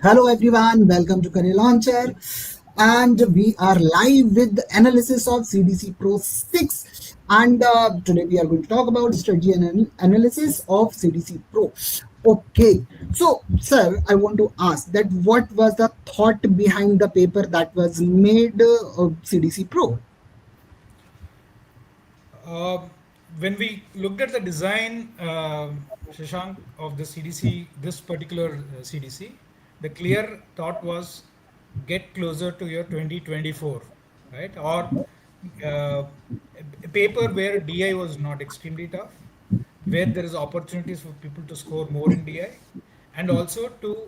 Hello everyone, welcome to Career Launcher, and we are live with the analysis of CDC Pro 6. And today we are going to talk about strategy and analysis of CDC Pro. Okay, so sir, I want to ask that what was the thought behind the paper that was made of CDC Pro? Uh, when we looked at the design, Shashank, of the CDC, this particular CDC, the clear thought was get closer to your 2024, right? Or a paper where DI was not extremely tough, where there is opportunities for people to score more in DI, and also to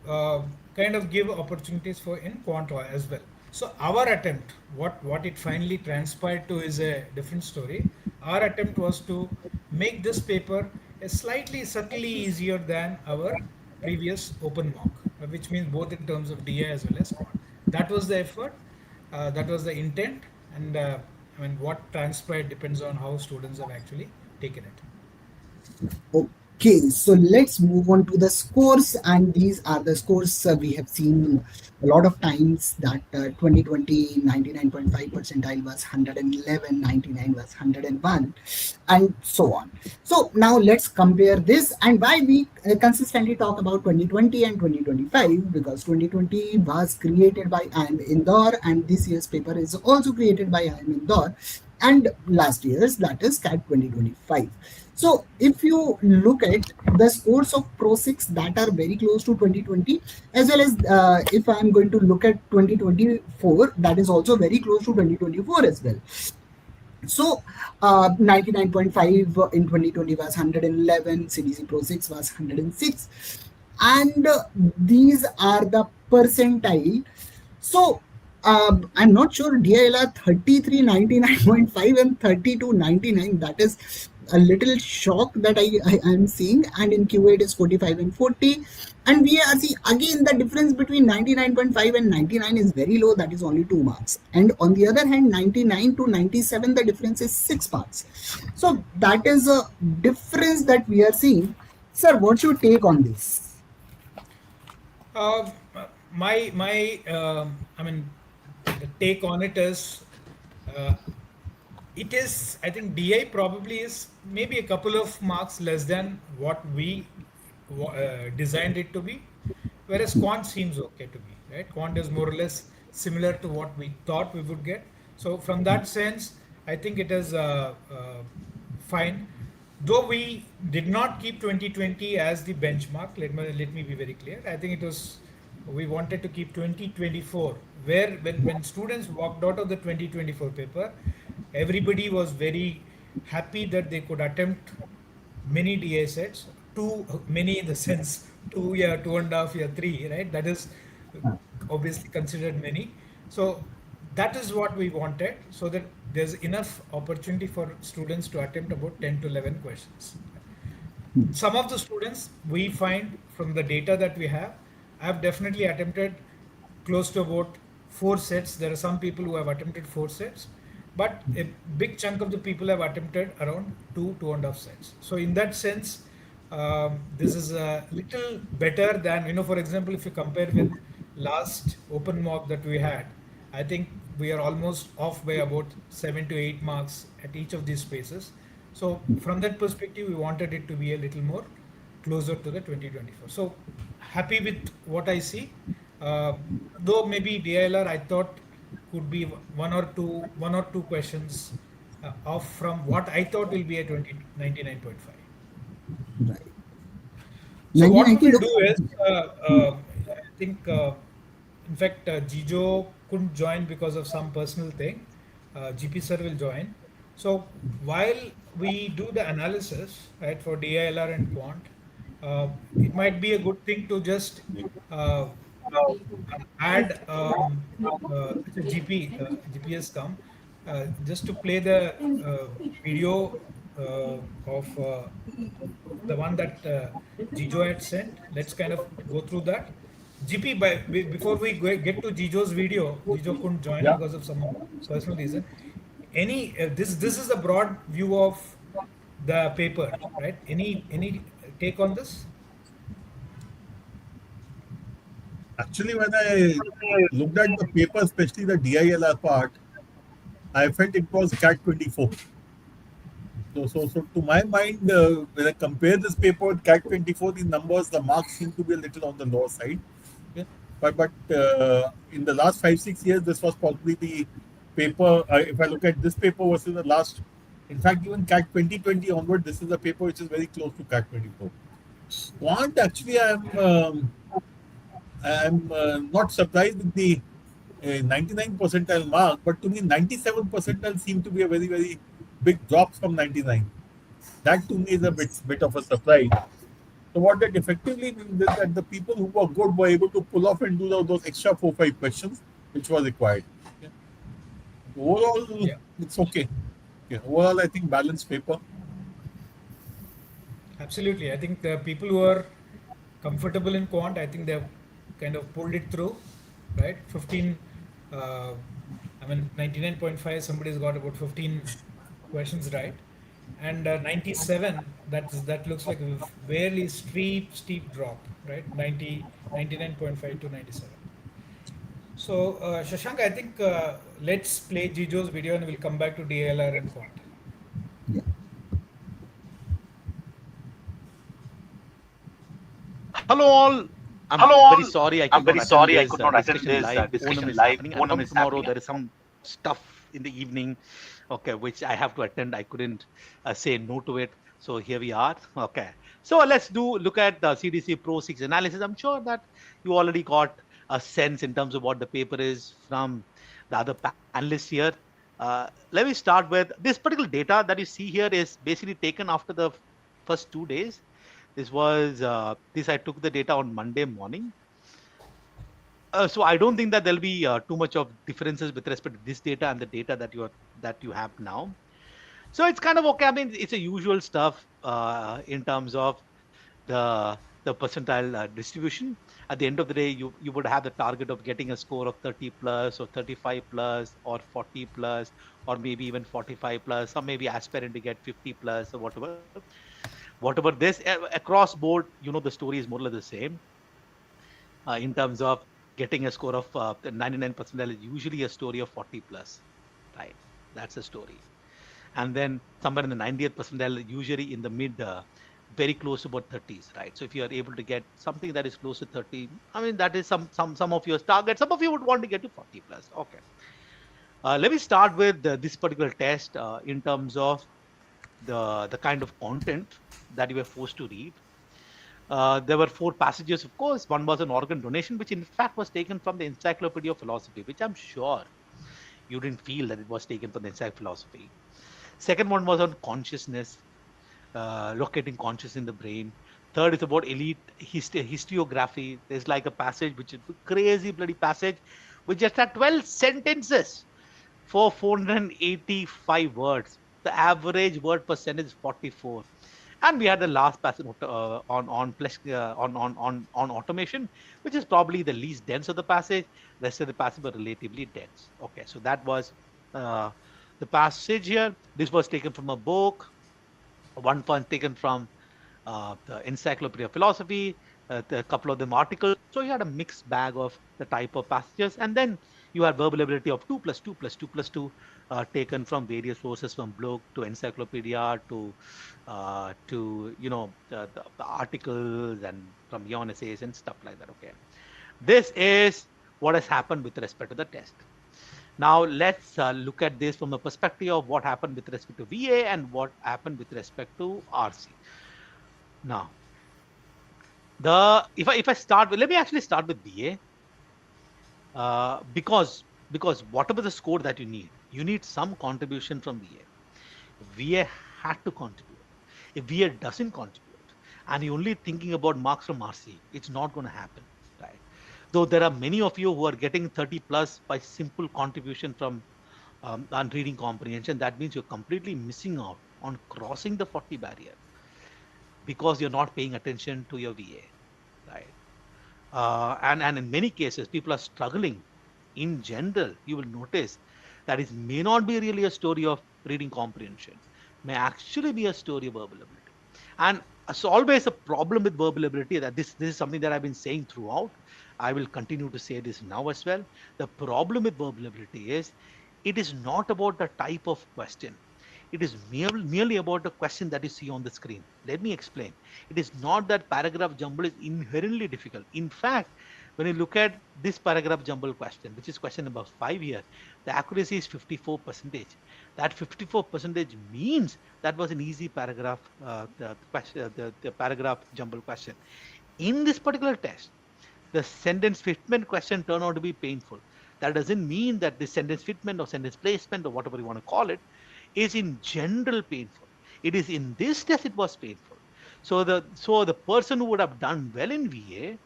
uh, kind of give opportunities for in quant as well. So our attempt, what it finally transpired to is a different story. Our attempt was to make this paper a slightly subtly easier than our previous open mock, which means both in terms of DA as well as quant. That was the effort, that was the intent, and I mean what transpired depends on how students have actually taken it. Okay, so let's move on to the scores, and these are the scores we have seen a lot of times that 2020 percentile was 111, 99 was 101, and so on. So now let's compare this and why we consistently talk about 2020 and 2025, because 2020 was created by IIM Indore and this year's paper is also created by IIM Indore, and last year's, that is CAT 2025. So if you look at the scores of Pro 6 that are very close to 2020, as well as if I am going to look at 2024, that is also very close to 2024 as well. So 99.5 in 2020 was 111, CDC Pro 6 was 106, and these are the percentile. So I'm not sure DILR 3399.5 and 3299. That is a little shock that I am seeing. And in Q8 it is 45 and 40. And we are see again the difference between 99.5 and 99 is very low. That is only 2 marks. And on the other hand, 99 to 97, the difference is 6 marks. So that is a difference that we are seeing. Sir, what's your take on this? Uh, I mean, the take on it is, uh, it is. I think DI probably is maybe a couple of marks less than what we designed it to be, whereas Quant seems okay to me. Right? Quant is more or less similar to what we thought we would get. So from that sense, I think it is fine. Though we did not keep 2020 as the benchmark, let me be very clear. I think it was, we wanted to keep 2024, where when students walked out of the 2024 paper, everybody was very happy that they could attempt many DA sets, too many in the sense 2 year, 2.5 year, three, right? That is obviously considered many. So that is what we wanted, so that there's enough opportunity for students to attempt about 10 to 11 questions. Some of the students we find from the data that we have definitely attempted close to about 4 sets. There are some people who have attempted 4 sets, but a big chunk of the people have attempted around 2.5 sets. So in that sense, this is a little better than, for example, if you compare with last open mock that we had, I think we are almost off by about 7 to 8 marks at each of these spaces. So from that perspective, we wanted it to be a little more closer to the 2024. So happy with what I see. Though maybe DILR I thought could be one or two questions off from what I thought will be a 99.5. Right. So what we 1990, will do is, I think, in fact, Jijo couldn't join because of some personal thing. GP sir will join. So while we do the analysis, right, for DILR and Quant, it might be a good thing to just uh, add GPS come, just to play the video of the one that Jijo had sent. Let's kind of go through that. GP, before we get to Jijo's video, Jijo couldn't join Yeah. because of some personal reason. This is a broad view of the paper, right? Any take on this? Actually, when I looked at the paper, especially the DILR part, I felt it was CAT 24. So to my mind, when I compare this paper with CAT 24, the numbers, the marks seem to be a little on the lower side. Okay. But in the last 5 6 years, this was probably the paper. If I look at this paper versus the last, in fact, even CAT 2020 onward, this is a paper which is very close to CAT 24. Quant, actually, I'm not surprised with the 99 percentile mark, but to me, 97 percentile seem to be a very big drop from 99. That to me is a bit of a surprise. So what that effectively means is that the people who were good were able to pull off and do those extra 4 5 questions which were required. Yeah. Overall, Yeah, it's okay. Yeah. Overall, I think balanced paper. absolutely. I think the people who are comfortable in quant, I think they've kind of pulled it through, right? 15, uh, I mean, 99.5, somebody's got about 15 questions right. And 97, that looks like a fairly steep drop, right? 99.5 to 97. So, Shashank, I think let's play Jijo's video and we'll come back to DLR and quant. Yeah. Hello all. I'm Hello very all. sorry I I'm could not very attend sorry I this could not attend discussion this live. Onam discussion is live. happening, and Onam from is tomorrow happening. there is some stuff in the evening, okay, which I have to attend. I couldn't say no to it. So here we are. Okay. So let's look at the CDC Pro 6 analysis. I'm sure that you already got a sense in terms of what the paper is from the other panelists here. Let me start with this particular data that you see here is basically taken after the first 2 days. This I took the data on Monday morning. So I don't think that there'll be too much of differences with respect to this data and the data that you have now. So it's kind of okay. I mean, it's a usual stuff in terms of the percentile distribution. At the end of the day, you would have the target of getting a score of 30 plus or 35 plus or 40 plus or maybe even 45 plus, or maybe aspirant to get 50 plus or whatever this across board. The story is more or less the same in terms of getting a score of 99 percentile is usually a story of 40 plus, right? That's a story. And then somewhere in the 90th percentile, usually in the mid, very close to about 30s, right? So if you are able to get something that is close to 30, I mean, that is some of your target. Some of you would want to get to 40 plus. Okay. Let me start with this particular test in terms of the kind of content that you were forced to read. There were four passages, of course. One was an organ donation, which in fact was taken from the Encyclopedia of Philosophy, which I'm sure you didn't feel that it was taken from the Encyclopedia of Philosophy. Second one was on consciousness, locating conscious in the brain. Third is about elite historiography. There's like a passage, which is a crazy bloody passage, which just had 12 sentences for 485 words. The average word percentage is 44. And we had the last passage on automation, which is probably the least dense of the passage. The rest of the passage were relatively dense. Okay, so that was uh, the passage here. This was taken from a book. One was taken from the Encyclopedia of Philosophy, a couple of them articles. So you had a mixed bag of the type of passages, and then you had verbal ability of 2 plus 2 plus 2 plus 2 taken from various sources, from blog to encyclopedia to the articles and from Yon essays and stuff like that. Okay, this is what has happened with respect to the test. Now let's look at this from a perspective of what happened with respect to VA and what happened with respect to RC. Now, if I start with, let me actually start with VA, because whatever the score that you need some contribution from VA. VA had to contribute. If VA doesn't contribute and you're only thinking about marks from RC, it's not going to happen, right? Though there are many of you who are getting 30 plus by simple contribution from on reading comprehension, that means you're completely missing out on crossing the 40 barrier because you're not paying attention to your VA, right? And in many cases, people are struggling. In general, you will notice that it may not be really a story of reading comprehension, may actually be a story of verbal ability. And So always a problem with verbal ability, that this is something that I've been saying throughout. I will continue to say this now as well. The problem with verbal ability is it is not about the type of question. It is merely about the question that you see on the screen. Let me explain. It is not that paragraph jumble is inherently difficult. In fact, when you look at this paragraph jumble question, which is question number 5 here, the accuracy is 54%. That 54% means that was an easy paragraph, the question, the paragraph jumble question. In this particular test, the sentence fitment question turned out to be painful. That doesn't mean that the sentence fitment or sentence placement or whatever you want to call it is in general painful. It is in this test it was painful. So the person who would have done well in VA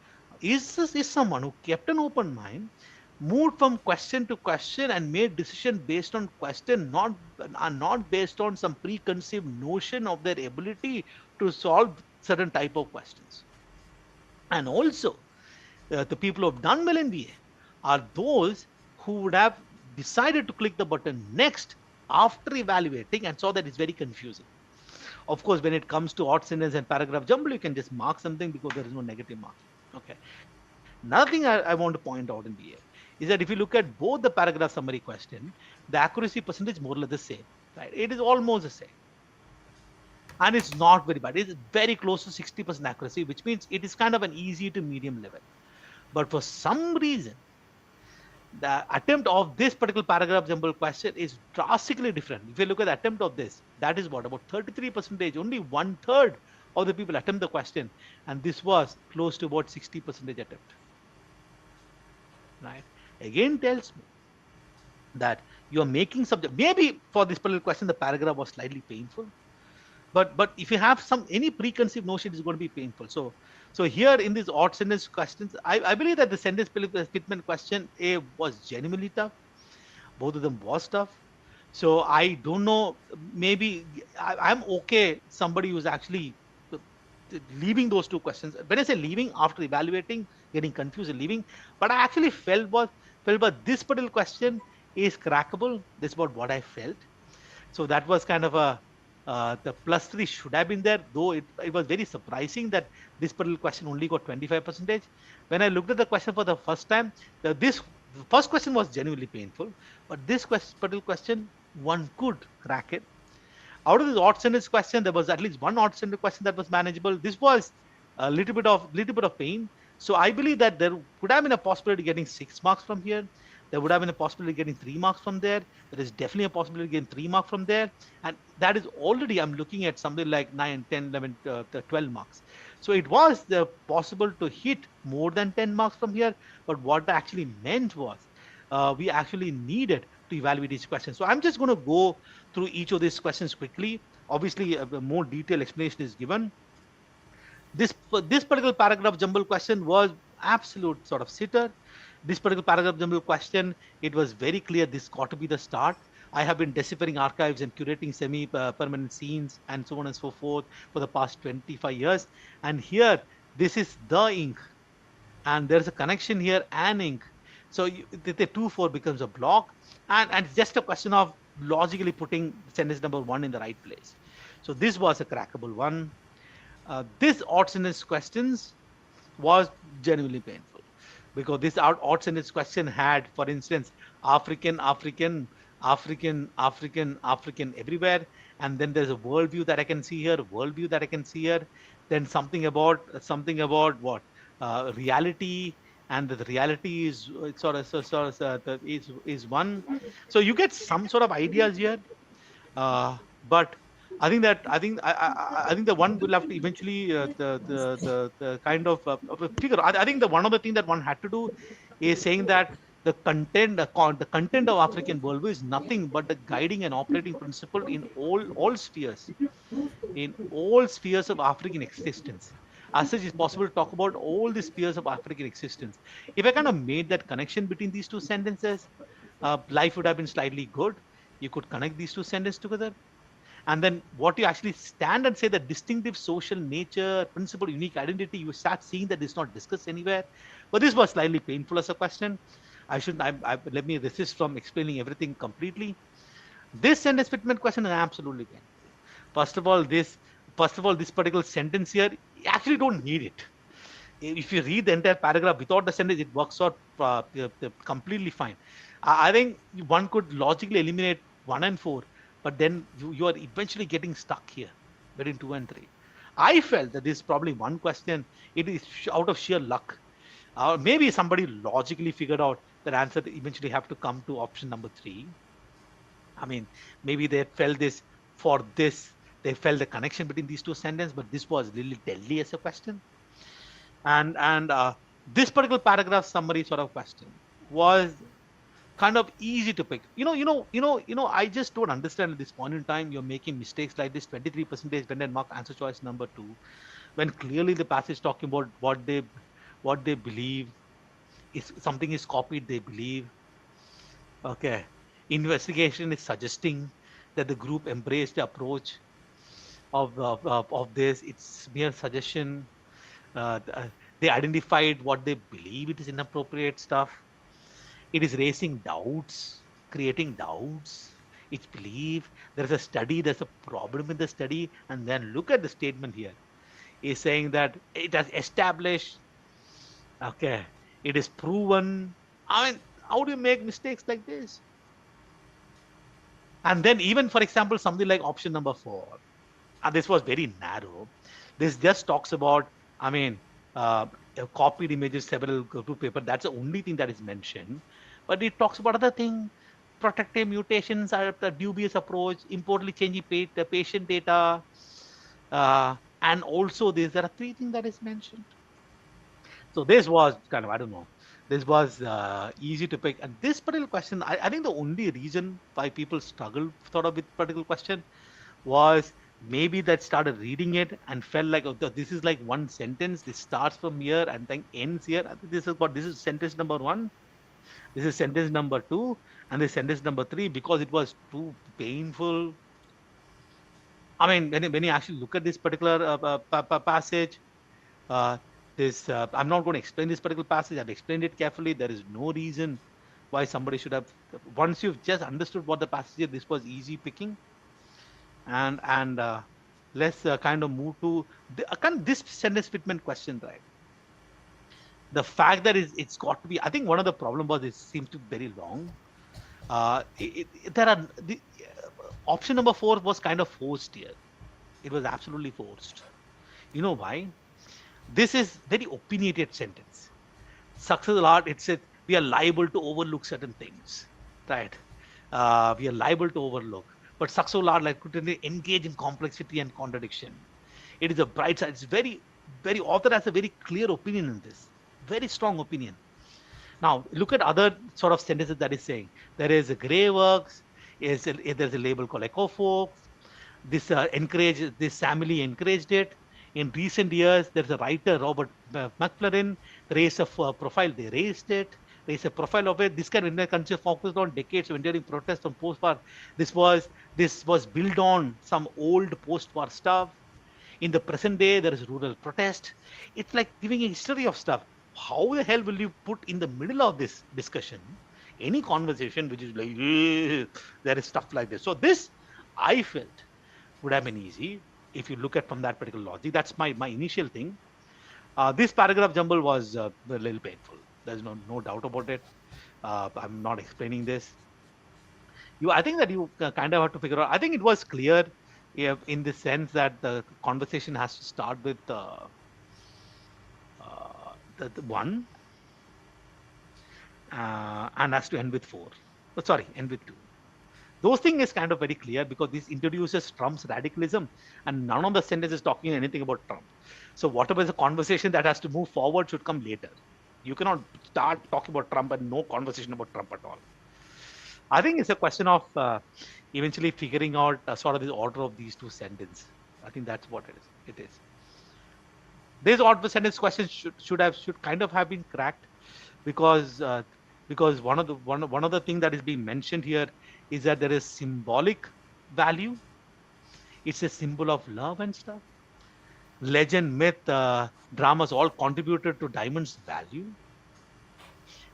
is someone who kept an open mind, moved from question to question and made decision based on question, not based on some preconceived notion of their ability to solve certain type of questions. And also, the people who have done well in VA are those who would have decided to click the button next after evaluating and saw that it's very confusing. Of course, when it comes to odd sentence and paragraph jumble, you can just mark something because there is no negative marking. Okay. Another thing I want to point out in VA is that if you look at both the paragraph summary question, the accuracy percentage more or less the same. Right? It is almost the same. And it's not very bad. It's very close to 60% accuracy, which means it is kind of an easy to medium level. But for some reason, the attempt of this particular paragraph jumble question is drastically different. If you look at the attempt of this, that is what, about 33%, only one third of the people attempt the question, and this was close to about 60% attempt. Right? Again tells me that you are making subject. Maybe for this particular question, the paragraph was slightly painful, but if you have some any preconceived notion, it's going to be painful. So here in these odd sentence questions, I believe that the sentence fitment question A was genuinely tough. Both of them was tough. So I don't know. Maybe I'm okay. Somebody who's actually leaving those two questions. When I say leaving after evaluating, getting confused and leaving, but I actually felt, but this particular question is crackable. This is about what I felt. So that was kind of a the plus three should have been there, though it was very surprising that this particular question only got 25%. When I looked at the question for the first time, this first question was genuinely painful, but this particular question, one could crack it. Out of this odd sentence question, there was at least one odd sentence question that was manageable. This was a little bit of pain. So I believe that there could have been a possibility of getting 6 marks from here. There would have been a possibility of getting 3 marks from there. There is definitely a possibility of getting 3 marks from there. And that is already, I'm looking at something like 9, 10, 11, 12 marks. So it was possible to hit more than 10 marks from here. But what I actually meant was we actually needed to evaluate each question. So I'm just going to go through each of these questions quickly. Obviously, a more detailed explanation is given. This particular paragraph jumble question was absolute sort of sitter. This particular paragraph jumble question, it was very clear this got to be the start. I have been deciphering archives and curating semi-permanent scenes and so on and so forth for the past 25 years. And here, this is the ink, and there's a connection here and ink. So the 2-4 becomes a block, and it's just a question of logically putting sentence number 1 in the right place. So this was a crackable one. This odd sentence questions was genuinely painful because this odd sentence question had, for instance, African, African, African, African, African everywhere, and then there's a worldview that I can see here, worldview that I can see here, then something about what reality, and the reality is is one. So you get some sort of ideas here, but I think the one will have to eventually the kind of a figure. I think the one of the thing that one had to do is saying that the content of African worldview is nothing but the guiding and operating principle in all spheres of African existence. As such, it's possible to talk about all the spheres of African existence. If I kind of made that connection between these two sentences, life would have been slightly good. You could connect these two sentences together, and then what you actually stand and say, the distinctive social nature, principle, unique identity, you start seeing that it's not discussed anywhere. But this was slightly painful as a question. Let me resist from explaining everything completely. This sentence fitment question is absolutely painful. First of all, this First of all, this particular sentence here, you actually don't need it. If you read the entire paragraph without the sentence, it works out completely fine. I think one could logically eliminate 1 and 4, but then you are eventually getting stuck here between 2 and 3. I felt that this is probably one question. It is out of sheer luck. Maybe somebody logically figured out that answer eventually have to come to option number 3. I mean, maybe they felt this for this. They felt the connection between these two sentences, but this was really deadly as a question. And this particular paragraph summary sort of question was kind of easy to pick. I just don't understand at this point in time you're making mistakes like this. 23% when they mark answer choice number 2, when clearly the passage talking about what they believe is something is copied. They believe, okay, investigation is suggesting that the group embraced the approach of this. It's mere suggestion. They identified what they believe it is inappropriate stuff. It is raising doubts, creating doubts. It's belief. There's a study, there's a problem in the study. And then look at the statement here. It's saying that it has established, okay, it is proven. I mean, how do you make mistakes like this? And then, even for example, something like option number 4, and this was very narrow. This just talks about, I mean, uh, copied images, several group paper. That's the only thing that is mentioned. But it talks about other thing, protective mutations, the dubious approach, importantly changing the patient data, and also there are 3 things that is mentioned. So this was kind of, I don't know, this was easy to pick. And this particular question, I think the only reason why people struggle sort of with particular question was maybe that started reading it and felt like, oh, this is like one sentence. This starts from here and then ends here. I think this is sentence number 1. This is sentence number 2, and this sentence number 3, because it was too painful. I mean, when you actually look at this particular passage, uh, I'm not going to explain this particular passage. I've explained it carefully. There is no reason why somebody should have. Once you've just understood what the passage is, this was easy picking. And let's kind of move to this sentence fitment question, right? The fact that it's got to be, I think one of the problem was it seems to be very long. There are option number 4 was kind of forced here. It was absolutely forced. You know why? This is very opinionated sentence. Successful art, it said we are liable to overlook certain things, right? We are liable to overlook. But successful art, like, could engage in complexity and contradiction. It is a bright side. It's very, very, author has a very clear opinion in this, very strong opinion. Now, look at other sort of sentences that is saying. There is a gray works, there's a label called Ecofolk. This family encouraged it. In recent years, there's a writer, Robert McLaren, raised a profile. They raised it, raised a profile of it. This kind of culture focused on decades of enduring protests on post-war. This was built on some old post-war stuff. In the present day, there is rural protest. It's like giving a history of stuff. How the hell will you put in the middle of this discussion any conversation which is like, there is stuff like this? So this, I felt, would have been easy if you look at from that particular logic. That's my initial thing. This paragraph jumble was a little painful. There's no doubt about it. I'm not explaining this. I think that you kind of have to figure out. I think it was clear, in the sense that the conversation has to start with the 1 and has to end with 4. Oh, sorry, end with 2. Those things is kind of very clear because this introduces Trump's radicalism, and none of the sentences talking anything about Trump. So whatever is a conversation that has to move forward should come later. You cannot start talking about Trump and no conversation about Trump at all. I think it's a question of eventually figuring out sort of the order of these two sentences. I think that's what it is. This odd sentence question should kind of have been cracked, because one of the thing that is being mentioned here is that there is symbolic value. It's a symbol of love and stuff. Legend, myth, dramas all contributed to diamond's value.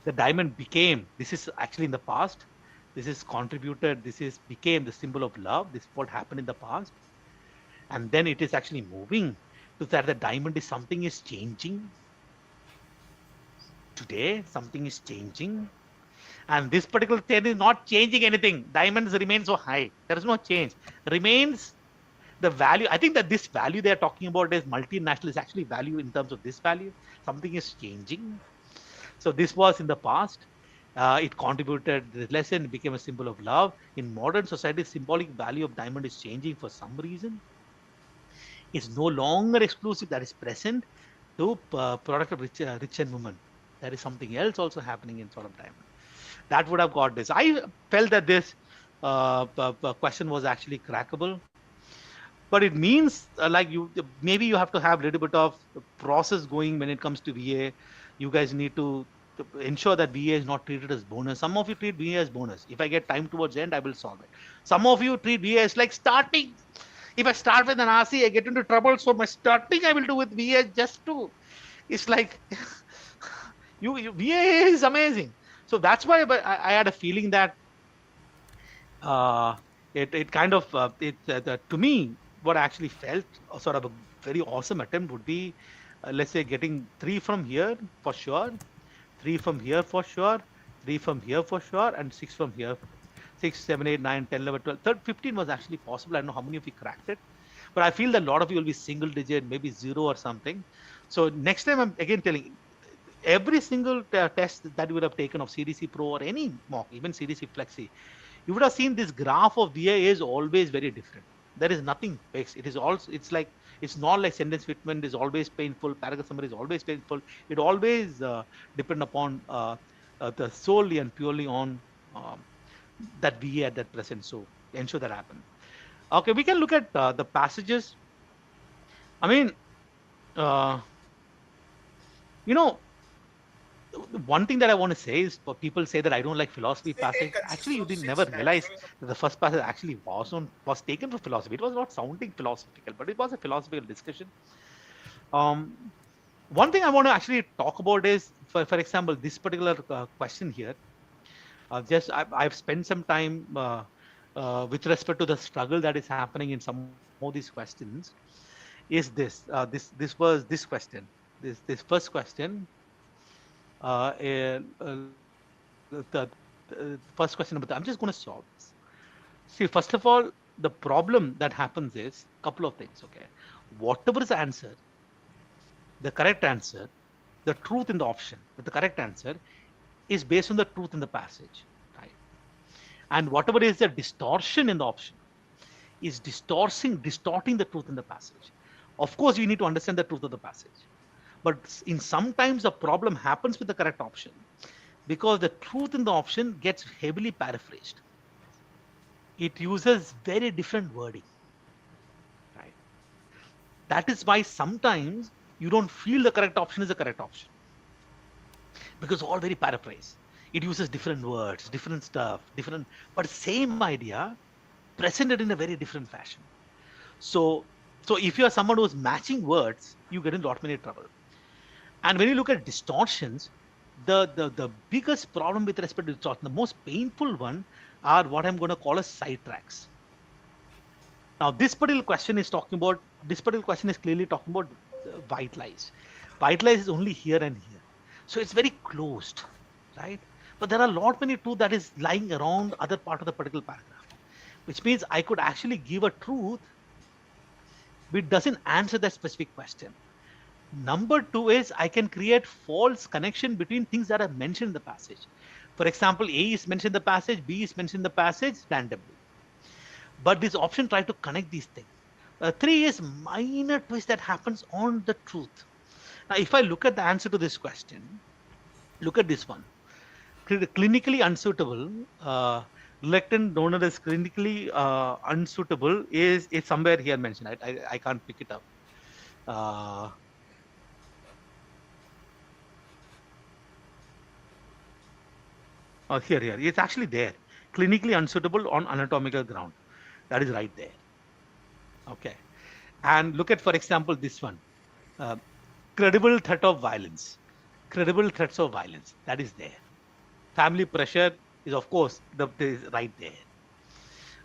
The diamond became, this is actually in the past, this is contributed, became the symbol of love. This is what happened in the past. and then it is actually moving to that the diamond is something is changing. Today, something is changing. And this particular trend is not changing anything. Diamonds remain so high. There is no change. Remains the value. I think that this value they are talking about is multinational is actually value in terms of this value. Something is changing. So this was in the past. It contributed the lesson, it became a symbol of love. In modern society, symbolic value of diamond is changing for some reason. It's no longer exclusive that is present to product of rich and women. There is something else also happening in sort of diamond. That would have got this. I felt that this question was actually crackable, but it means like you maybe you have to have a little bit of process going when it comes to VA. You guys need to ensure that VA is not treated as bonus. Some of you treat VA as bonus. If I get time towards the end, I will solve it. Some of you treat VA as like starting. If I start with an RC, I get into trouble. So my starting I will do with VA just to. It's like VA is amazing. So that's why I had a feeling that uh, it kind of to me what I actually felt sort of a very awesome attempt would be let's say getting 3 from here for sure, 3 from here for sure, 3 from here for sure, and 6 from here. 6, 7, 8, 9, 10, 11, 12, 13, 15 was actually possible. I don't know how many of you cracked it, but I feel that a lot of you will be single digit, maybe zero or something. So next time I'm again telling every single test that you would have taken of CDC Pro or any mock, even CDC Flexi, you would have seen this graph of VA is always very different. There is nothing fixed. It is also, it's like, it's not like sentence fitment is always painful, paragraph summary is always painful. It always depend upon the solely and purely on that VA at that present. So ensure that happens. Okay, we can look at the passages. I mean, uh, you know, one thing that I want to say is for people say that I don't like philosophy It passage. consists Actually, you of didn't six never realize natural. that the first passage actually was taken for philosophy. It was not sounding philosophical, but it was a philosophical discussion. Um, one thing I want to actually talk about is, for example, this particular question here. I've spent some time with respect to the struggle that is happening in some of these questions. Is this was this question, this first question the first question number. I'm just going to solve this. See, first of all, the problem that happens is a couple of things. Okay, whatever is the answer, the correct answer, the truth in the option, but the correct answer is based on the truth in the passage, right? And whatever is the distortion in the option is distorting the truth in the passage. Of course, you need to understand the truth of the passage, but in sometimes the problem happens with the correct option because the truth in the option gets heavily paraphrased. It uses very different wording, right? That is why sometimes you don't feel the correct option is the correct option because all very paraphrase. It uses different words, different stuff, different, but same idea presented in a very different fashion. So, so if you are someone who's matching words, you get in a lot many trouble. And when you look at distortions, the biggest problem with respect to distortion, the most painful one are what I'm going to call as sidetracks. Now, this particular question is clearly talking about white lies. White lies is only here and here. So it's very closed, right? But there are a lot many truth that is lying around other part of the particular paragraph, which means I could actually give a truth which doesn't answer that specific question. Number two is I can create false connection between things that are mentioned in the passage. For example, A is mentioned in the passage, B is mentioned in the passage randomly. But this option try to connect these things. Three is minor twist that happens on the truth. Now, if I look at the answer to this question, look at this one. Clinically unsuitable, reluctant donor is clinically unsuitable is somewhere here mentioned. I can't pick it up. Uh, here. It's actually there. Clinically unsuitable on anatomical ground. That is right there. Okay. And look at, for example, this one. Uh, credible threat of violence. Credible threats of violence. That is there. Family pressure is, of course, is right there.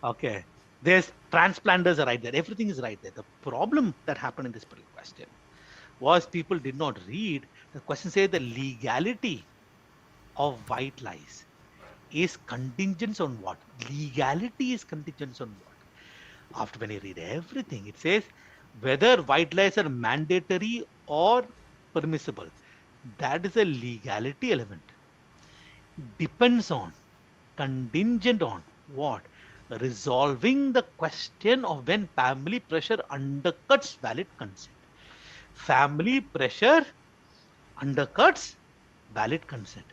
Okay. There's transplanters are right there. Everything is right there. The problem that happened in this particular question was people did not read. The question says the legality of white lies is contingent on what? Legality is contingent on what? After when you read everything, it says whether white lies are mandatory or permissible. That is a legality element. Depends on, contingent on what? Resolving the question of when family pressure undercuts valid consent. Family pressure undercuts valid consent.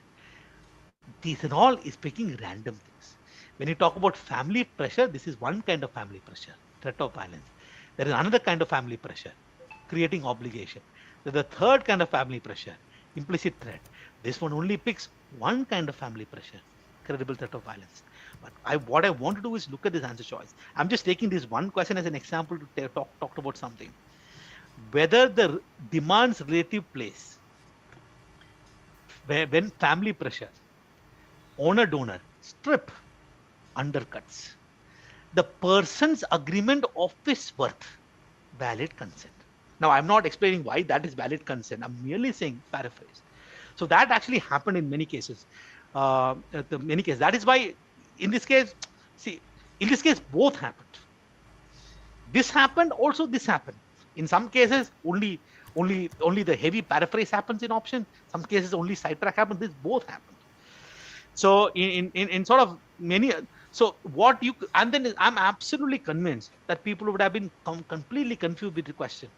These and all is picking random things. When you talk about family pressure, this is one kind of family pressure, threat of violence. There is another kind of family pressure, creating obligation. There's the third kind of family pressure, implicit threat. This one only picks one kind of family pressure, credible threat of violence. But what I want to do is look at this answer choice. I'm just taking this one question as an example to talk about something. Whether the demands relative place, when family pressure, owner donor, strip, undercuts the person's agreement of his worth, valid consent. Now, I'm not explaining why that is valid consent. I'm merely saying paraphrase. So that actually happened in many cases. That is why, in this case, see, in this case, both happened. This happened, also this happened. In some cases, only the heavy paraphrase happens in option. Some cases, only sidetrack happens. This both happened. So in sort of many, so what you, and then I'm absolutely convinced that people would have been completely confused with the question.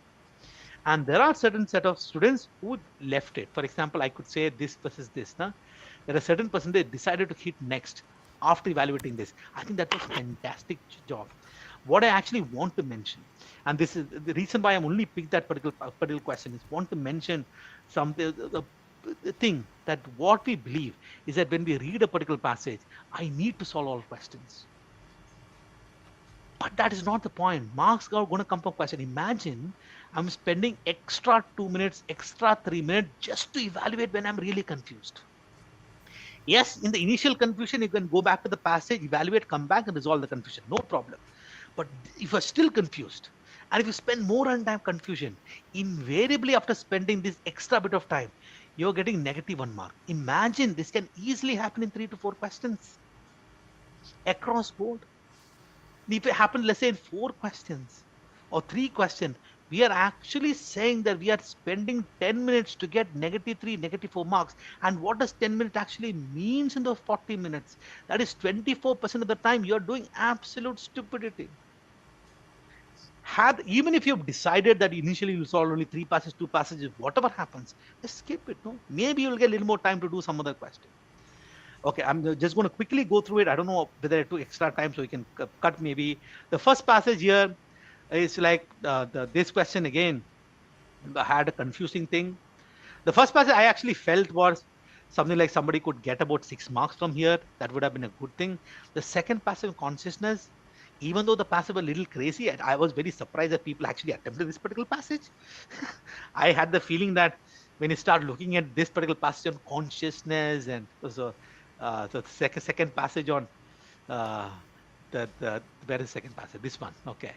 And there are certain set of students who left it. For example, I could say this versus this. There are certain person they decided to hit next after evaluating this. I think that was a fantastic job. What I actually want to mention, and this is the reason why I'm only picked that particular question, is want to mention something. The thing that what we believe is that when we read a particular passage, I need to solve all questions. But that is not the point. Marks are going to come from question. Imagine I'm spending extra 2 minutes, extra 3 minutes just to evaluate when I'm really confused. Yes, in the initial confusion, you can go back to the passage, evaluate, come back and resolve the confusion. No problem. But if you're still confused, and if you spend more on time confusion, invariably after spending this extra bit of time, you're getting -1 mark. Imagine this can easily happen in 3 to 4 questions across board. If it happened, let's say in 4 questions or 3 questions, we are actually saying that we are spending 10 minutes to get -3, -4 marks. And what does 10 minutes actually means in those 40 minutes? That is 24% of the time you're doing absolute stupidity. Even if you've decided that initially you'll solve only 3 passages, 2 passages, whatever happens, just skip it. No, maybe you'll get a little more time to do some other question. Okay, I'm just going to quickly go through it. I don't know whether I took extra time, so you can cut maybe. The first passage here is like this question again had a confusing thing. The first passage I actually felt was something like somebody could get about 6 marks from here. That would have been a good thing. The second passage of consciousness, even though the passage was a little crazy, I was very surprised that people actually attempted this particular passage. I had the feeling that when you start looking at this particular passage on consciousness and so the second passage on where is the second passage? This one, okay.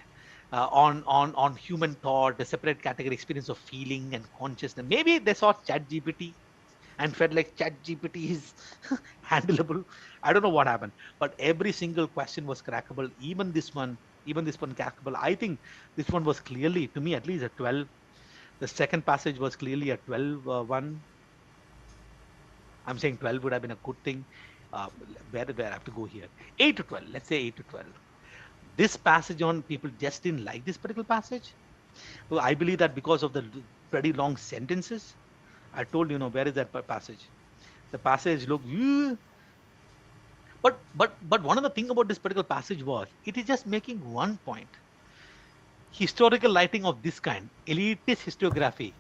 On human thought, the separate category experience of feeling and consciousness. Maybe they saw ChatGPT and felt like ChatGPT is handleable. I don't know what happened, but every single question was crackable. Even this one crackable. I think this one was clearly, to me at least, a 12. The second passage was clearly a 12 one. I'm saying 12 would have been a good thing. Where I have to go here? 8 to 12. Let's say 8 to 12. This passage on, people just didn't like this particular passage. Well, I believe that because of the pretty long sentences. I told you, where is that passage? The passage looked, but one of the thing about this particular passage was it is just making one point. Historical writing of this kind, elitist historiography,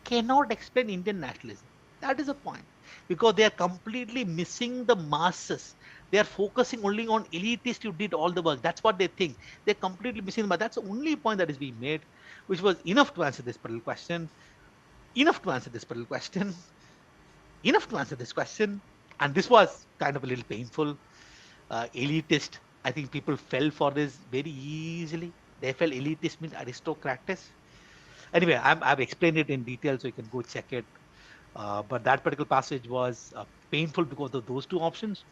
cannot explain Indian nationalism. That is a point, because they are completely missing the masses. They are focusing only on elitists who did all the work. That's what they think. They're completely missing, but that's the only point that is being made, which was enough to answer this particular question. Enough to answer this particular question. Enough to answer this question. And this was kind of a little painful. Elitist I think people fell for this very easily. They felt elitist means aristocratis. Anyway, I've explained it in detail, so you can go check it. But that particular passage was painful because of those two options.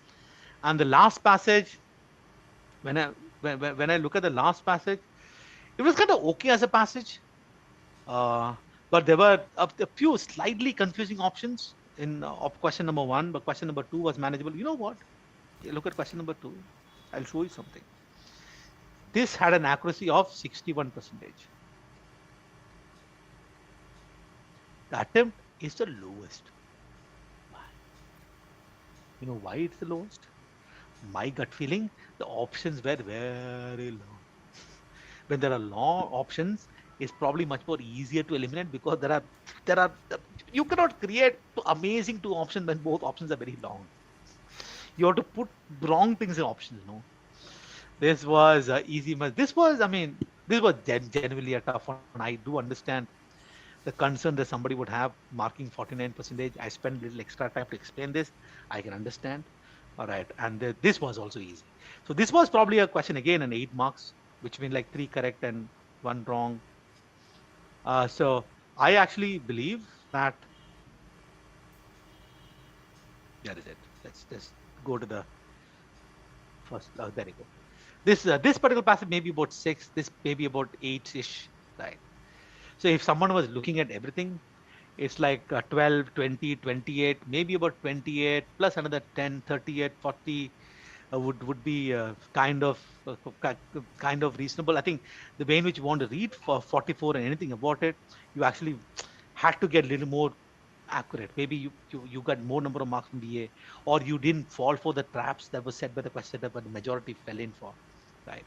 And the last passage, when I when I look at the last passage, it was kind of okay as a passage, uh, but there were a few slightly confusing options in of question number one, but question number two was manageable. You know what? You look at question number two. I'll show you something. This had an accuracy of 61%. The attempt is the lowest. Why? You know why it's the lowest? My gut feeling, the options were very low. When there are long options, it's probably much more easier to eliminate because there are you cannot create amazing two options when both options are very long. You have to put wrong things in options. This was easy. This was, I mean, this was genuinely a tough one. I do understand the concern that somebody would have marking 49%. I spent a little extra time to explain this. I can understand. All right. And this was also easy. So this was probably a question again, an 8 marks, which means like 3 correct and 1 wrong. So I actually believe that that is it. Let's just go to the first. There you go. This particular passage may be about 6. This may be about 8-ish. Right. So if someone was looking at everything, it's like 12, 20, 28, maybe about 28 plus another 10, 38, 40 would be kind of reasonable. I think the way in which you want to read for 44 and anything about it, you actually had to get a little more accurate. Maybe you got more number of marks from BA, or you didn't fall for the traps that was set by the question that the majority fell in for, right?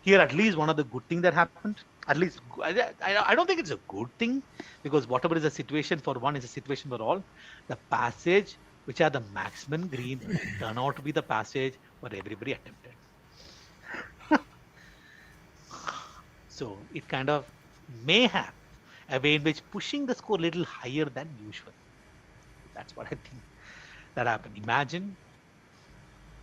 Here, at least one of the good thing that happened, at least I don't think it's a good thing, because whatever is a situation for one is a situation for all. The passage which are the maximum green turn out to be the passage where everybody attempted. So it kind of may have a way in which pushing the score a little higher than usual. That's what I think that happened. Imagine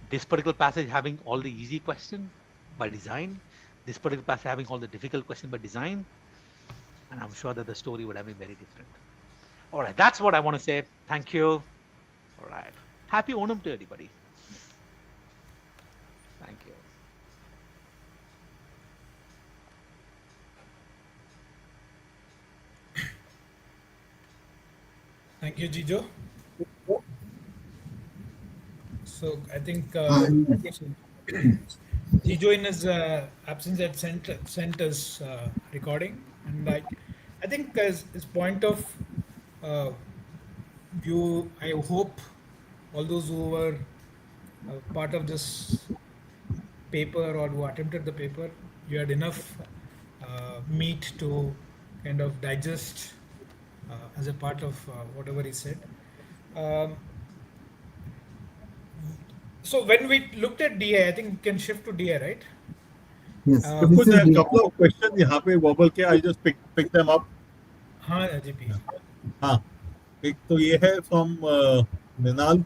this particular passage having all the easy question by design, this particular passage having all the difficult question by design, and I'm sure that the story would have been very different. All right, that's what I want to say. Thank you. All right. Happy Onam to everybody. Thank you. Thank you, Jijo. So I think And Jijo in his absence had sent us recording, and I think as his point of uh, view, I hope all those who were part of this paper or who attempted the paper, you had enough meat to kind of digest as a part of whatever he said. Um, so when we looked at DA, I think we can shift to DA, right? yes, Uh, this कुछ is a the couple of questions यहाँ पे wobble के I just pick them up. हाँ JP. हाँ, एक तो ये है from Minal.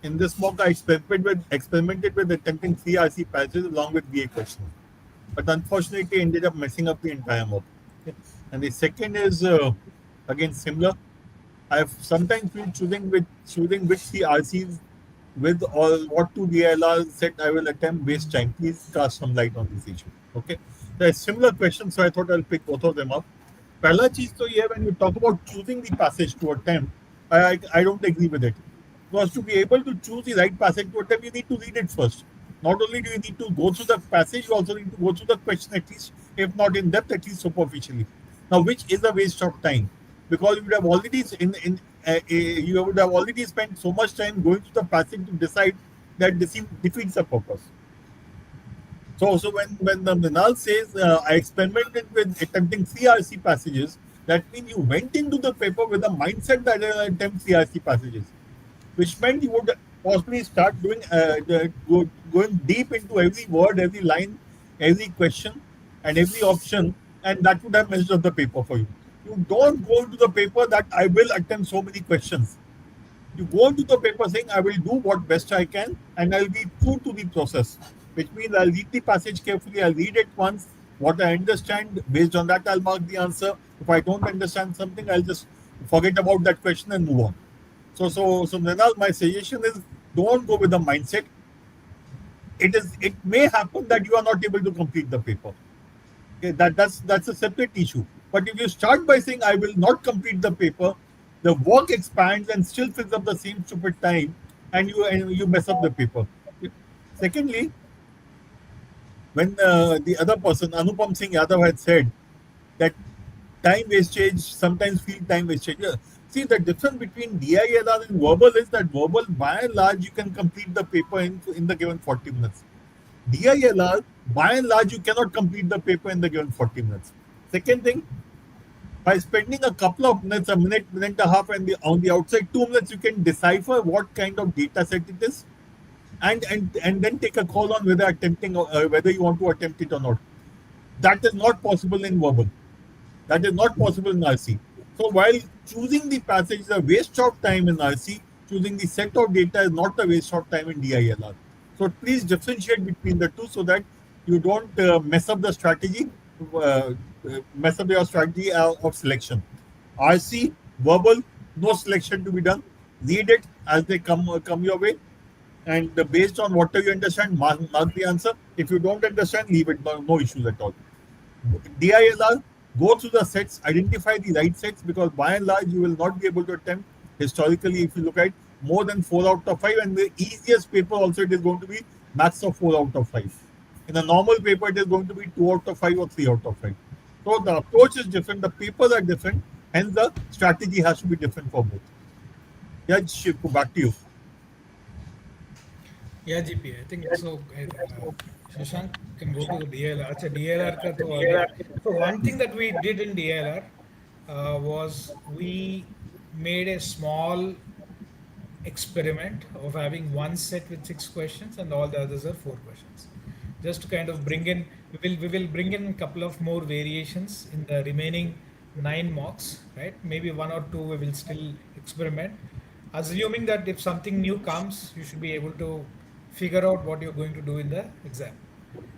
In this mock, I experimented with attempting CRC patches along with BA questions, but unfortunately ended up messing up the entire mock. Okay. And the second is again similar. I've sometimes been choosing which CRCs with or what two DILR set I will attempt based time. Please cast some light on this issue. Okay. There's similar questions, so I thought I'll pick both of them up. पहला चीज तो ये when you talk about choosing the passage to attempt, I don't agree with it. Because to be able to choose the right passage to attempt, you need to read it first. Not only do you need to go through the passage, you also need to go through the question at least, if not in depth, at least superficially. Now, which is a waste of time, because you would have already you would have already spent so much time going through the passage to decide that this defeats the purpose. So when the Minal says I experimented with attempting CRC passages, that means you went into the paper with a mindset that I will attempt CRC passages, which meant you would possibly start going deep into every word, every line, every question, and every option, and that would have messed up the paper for you. You don't go into the paper that I will attempt so many questions. You go into the paper saying I will do what best I can, and I'll be true to the process. which means I'll read the passage carefully, I'll read it once, what I understand, based on that I'll mark the answer. If I don't understand something, I'll just forget about that question and move on. So Nirmal, my suggestion is don't go with the mindset. It may happen that you are not able to complete the paper. Okay, that's a separate issue. But if you start by saying I will not complete the paper, the work expands and still fills up the same stupid time, and you mess up the paper. Secondly, when the other person, Anupam Singh Yadav, had said that time wastage sometimes feel time wastage. Yeah. See, the difference between DILR and verbal is that verbal, by and large, you can complete the paper in the given 40 minutes. DILR, by and large, you cannot complete the paper in the given 40 minutes. Second thing, by spending a couple of minutes, a minute, minute and a half, and on the outside 2 minutes, you can decipher what kind of data set it is, and then take a call on whether you want to attempt it or not. That is not possible in verbal. That is not possible in RC. So while choosing the passage is a waste of time in RC, choosing the set of data is not a waste of time in DILR. So please differentiate between the two so that you don't mess up the strategy, mess up your strategy of selection. RC, verbal, no selection to be done. Read it as they come your way, and based on whatever you understand, mark the answer. If you don't understand, leave it. No issues at all. DILR, go through the sets, identify the right sets, because by and large you will not be able to attempt historically, if you look at more than 4 out of 5, and the easiest paper also it is going to be max of 4 out of 5. In a normal paper it is going to be 2 out of 5 or 3 out of 5. So the approach is different, the papers are different, hence the strategy has to be different for both. Yeah, Shiv, back to you. Yeah, GP, I think so. Shashank can go to the DLR. अच्छा, DLR का तो अलग. So one thing that we did in DLR was we made a small experiment of having one set with 6 questions and all the others are 4 questions. Just to kind of bring in, we will bring in a couple of more variations in the remaining 9 mocks, right? Maybe 1 or 2 we will still experiment, assuming that if something new comes, you should be able to figure out what you're going to do in the exam.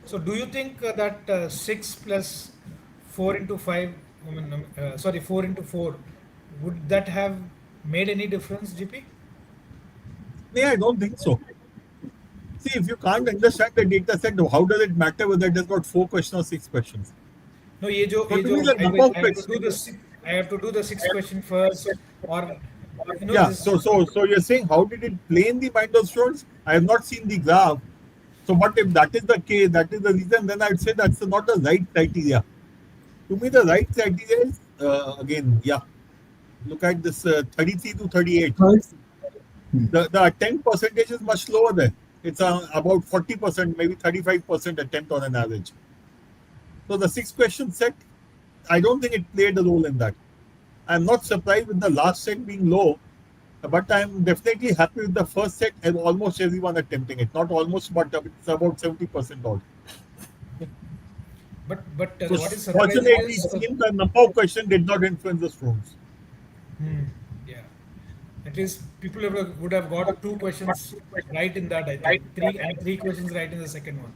So, do you think that 6 plus 4 into 5, sorry, 4 into 4, would that have made any difference, GP? No, I don't think so. See, if you can't understand the data set, how does it matter whether it has got 4 questions or 6 questions? No, ये जो the number of I have to do this. I have to do the 6 question first, or Yeah, this. so you're saying how did it play in the mind of students? I have not seen the graph. So, but if that is the case, that is the reason, then I'd say that's not the right criteria. To me, the right criteria is again, yeah. Look at this 33 to 38. Third, The attempt percentage is much lower there. It's about 40%, maybe 35% attempt on an average. So the 6 question set, I don't think it played a role in that. I'm not surprised with the last set being low, but I'm definitely happy with the first set and almost everyone attempting it. Not almost, but it's about 70% odd. But So what is surprising fortunately, is it seems the number of questions did not influence the students. yeah, at least people would have got 2 questions right in that. I think 3 questions right in the second one.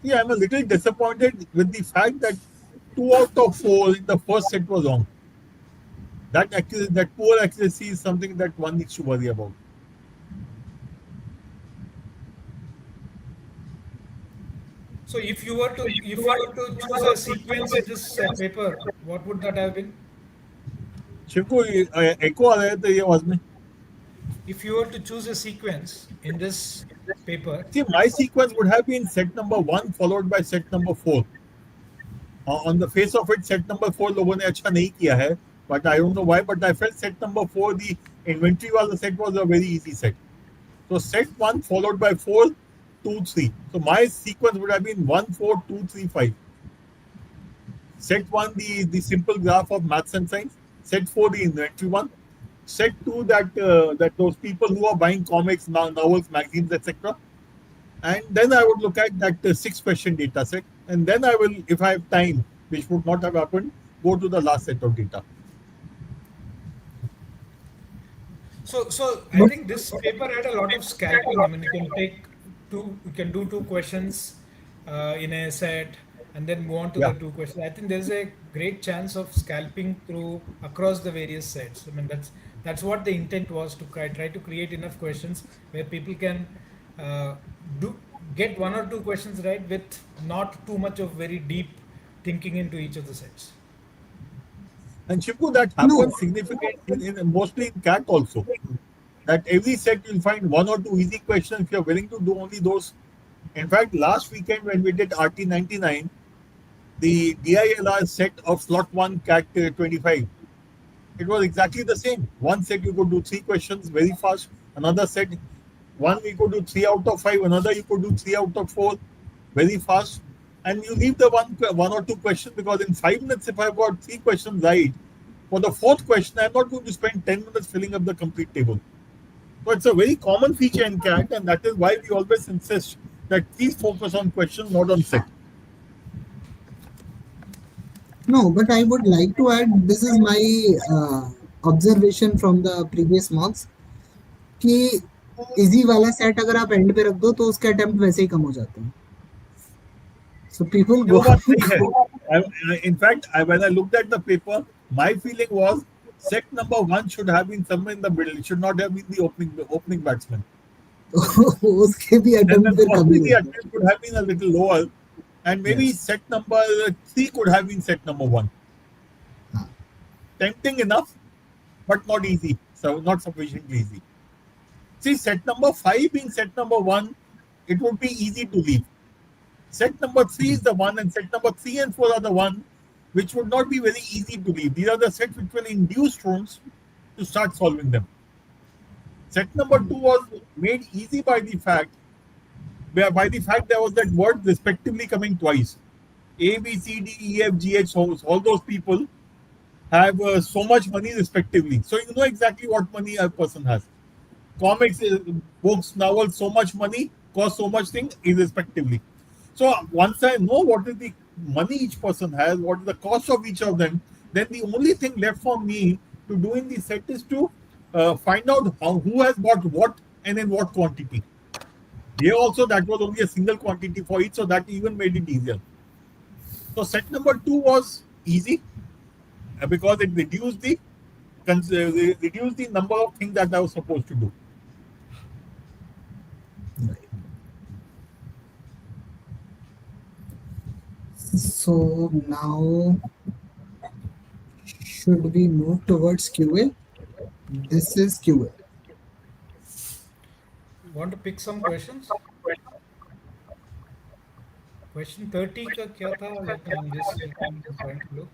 Yeah, I'm a little disappointed with the fact that 2 out of 4 in the first set was wrong. That poor accuracy is something that one needs to worry about. So if you were to choose a sequence in this paper, what would that have been? Shiv को एको आ रहा है तो ये आवाज में. If you were to choose a sequence in this paper, See, my sequence would have been set number 1 followed by set number 4. On the face of it, set number 4 लोगों ने अच्छा नहीं किया है, but I don't know why. But I felt set number 4, the inventory वाला set was a very easy set. So set 1 followed by 4, 2, 3. So my sequence would have been 1, 4, 2, 3, 5. Set 1, the simple graph of maths and science. Set 4, the inventory one. Set 2, that those people who are buying comics, novels, magazines, etc. And then I would look at that 6 question data set. And then I will, if I have time, which would not have happened, go to the last set of data. So I But think this paper had a lot of scalping. I mean, you can do two questions in a set, and then move on to Yeah. the two questions. I think there's a great chance of scalping through across the various sets. I mean, that's what the intent was to try to create enough questions where people can uh, do get one or two questions right with not too much of very deep thinking into each of the sets. And Shipu, that no, happens significantly mostly in CAT also. That every set you'll find one or two easy questions if you're willing to do only those. In fact, last weekend when we did RT99, the DILR set of slot 1 CAT 25, it was exactly the same. One set you could do three questions very fast, another set, one you could do 3 out of 5, another you could do 3 out of 4 very fast. And you leave the one or two questions because in 5 minutes, if I've got three questions right, for the fourth question, I'm not going to spend 10 minutes filling up the complete table. So it's a very common feature in CAT, and that is why we always insist that please focus on questions, not on set. no, but I would like to add this is my observation from the previous mocks कि easy वाला set अगर आप and पे रख दो तो उसके attempt वैसे ही कम हो जाते हैं. So people ये go. वो बात सही है. In fact, when I looked at the paper, my feeling was set number 1 should have been somewhere in the middle. It should not have been the opening batsman. उसके भी And attempt then फिर कम ही possibly the होते हैं. attempt could have been a little lower, and maybe Yes. set number 3 could have been set number 1. हाँ. Tempting enough, but not easy. So not sufficiently easy. See, set number 5 being set number 1, it would be easy to leave. Set number 3 is the one, and set number 3 and 4 are the one which would not be very easy to leave. These are the sets which will induce students to start solving them. Set number 2 was made easy by the fact there was that word respectively coming twice. A, B, C, D, E, F, G, H, all those people have so much money respectively. So you know exactly what money a person has. Comics, books, novels, so much money, cost so much thing, irrespectively. So once I know what is the money each person has, what is the cost of each of them, then the only thing left for me to do in the set is to find out who has bought what and in what quantity. Here also that was only a single quantity for each, so that even made it easier. So set number 2 was easy because it reduced the number of things that I was supposed to do. Right. So now should we move towards QA? This is QA. Want to pick some questions? Question 30 का क्या था? I'm just trying to look.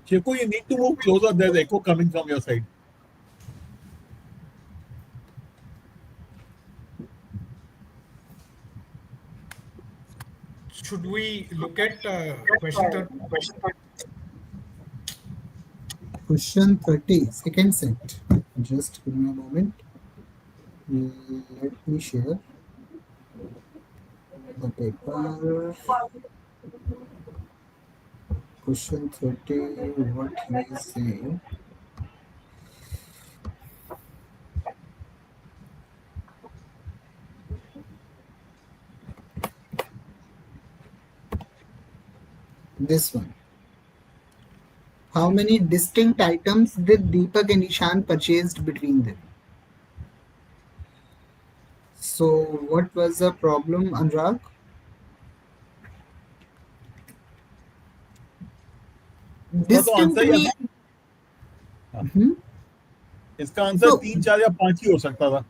Chiku, you need to move closer. There's echo coming from your side. Should we look at question 30? Question 30, second set. Just give me a moment. Let me share the paper. Question 30, what he is saying. This one. How many distinct items did Deepak and Ishan purchased between them? So, what was the problem, Anurag? इसका तो Distinct answer में इसका answer So- 3, 4 या 5 ही हो सकता था.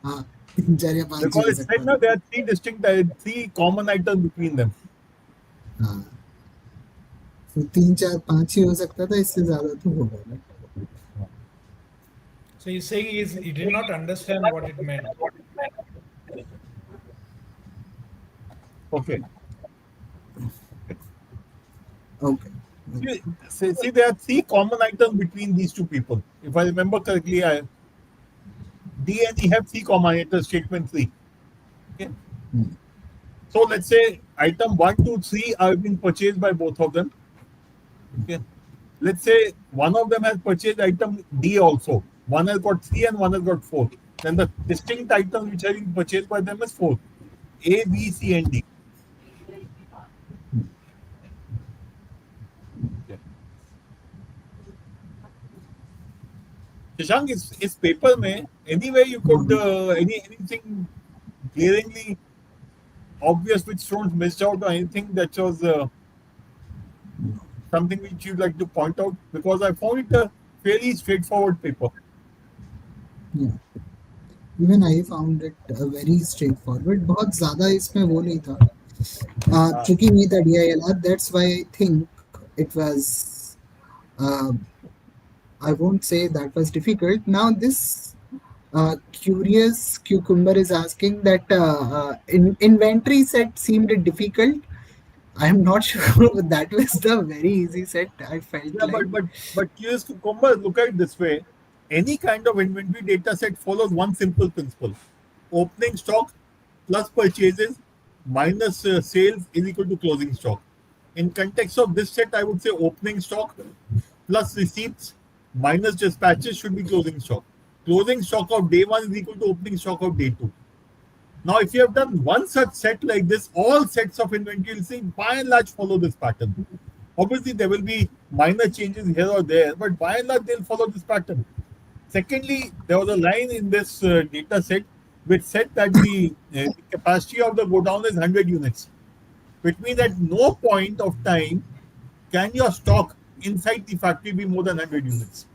हाँ, 3, 4 या 5 Because it said now there are three common items between them. हाँ, तो 3, 4, 5 ही हो सकता था, इससे ज्यादा तो होगा ना. So he's saying he did not understand what it meant. Okay. Okay. See, there are 3 common items between these two people. If I remember correctly, D and E have 3 common items, statement 3. Okay. So let's say item 1, 2, 3 are being purchased by both of them. Okay. let's say one of them has purchased item D also. One has got 3 and one has got 4. Then the distinct items which have been purchased by them is 4. A, B, C, and D. Okay. Shashank, is paper mein anyway you could anything glaringly obvious which students missed out or anything that was something which you'd like to point out? Because I found it a fairly straightforward paper. Yeah. Even I found it very straightforward. बहुत ज़्यादा इसमें वो नहीं था. Tricky नहीं था DILR. That's why I think it was. Uh, I won't say that was difficult. Now this curious cucumber is asking that inventory set seemed difficult. I am not sure that was the very easy set. I felt Yeah, like. but curious cucumber, look at it this way. Any kind of inventory data set follows one simple principle. Opening stock plus purchases minus sales is equal to closing stock. In context of this set, I would say opening stock plus receipts minus dispatches should be closing stock. Closing stock of day 1 is equal to opening stock of day 2. Now, if you have done one such set like this, all sets of inventory will see by and large follow this pattern. Obviously, there will be minor changes here or there, but by and large, they'll follow this pattern. Secondly, there was a line in this data set which said that the capacity of the godown is 100 units, which means at no point of time can your stock inside the factory be more than 100 units.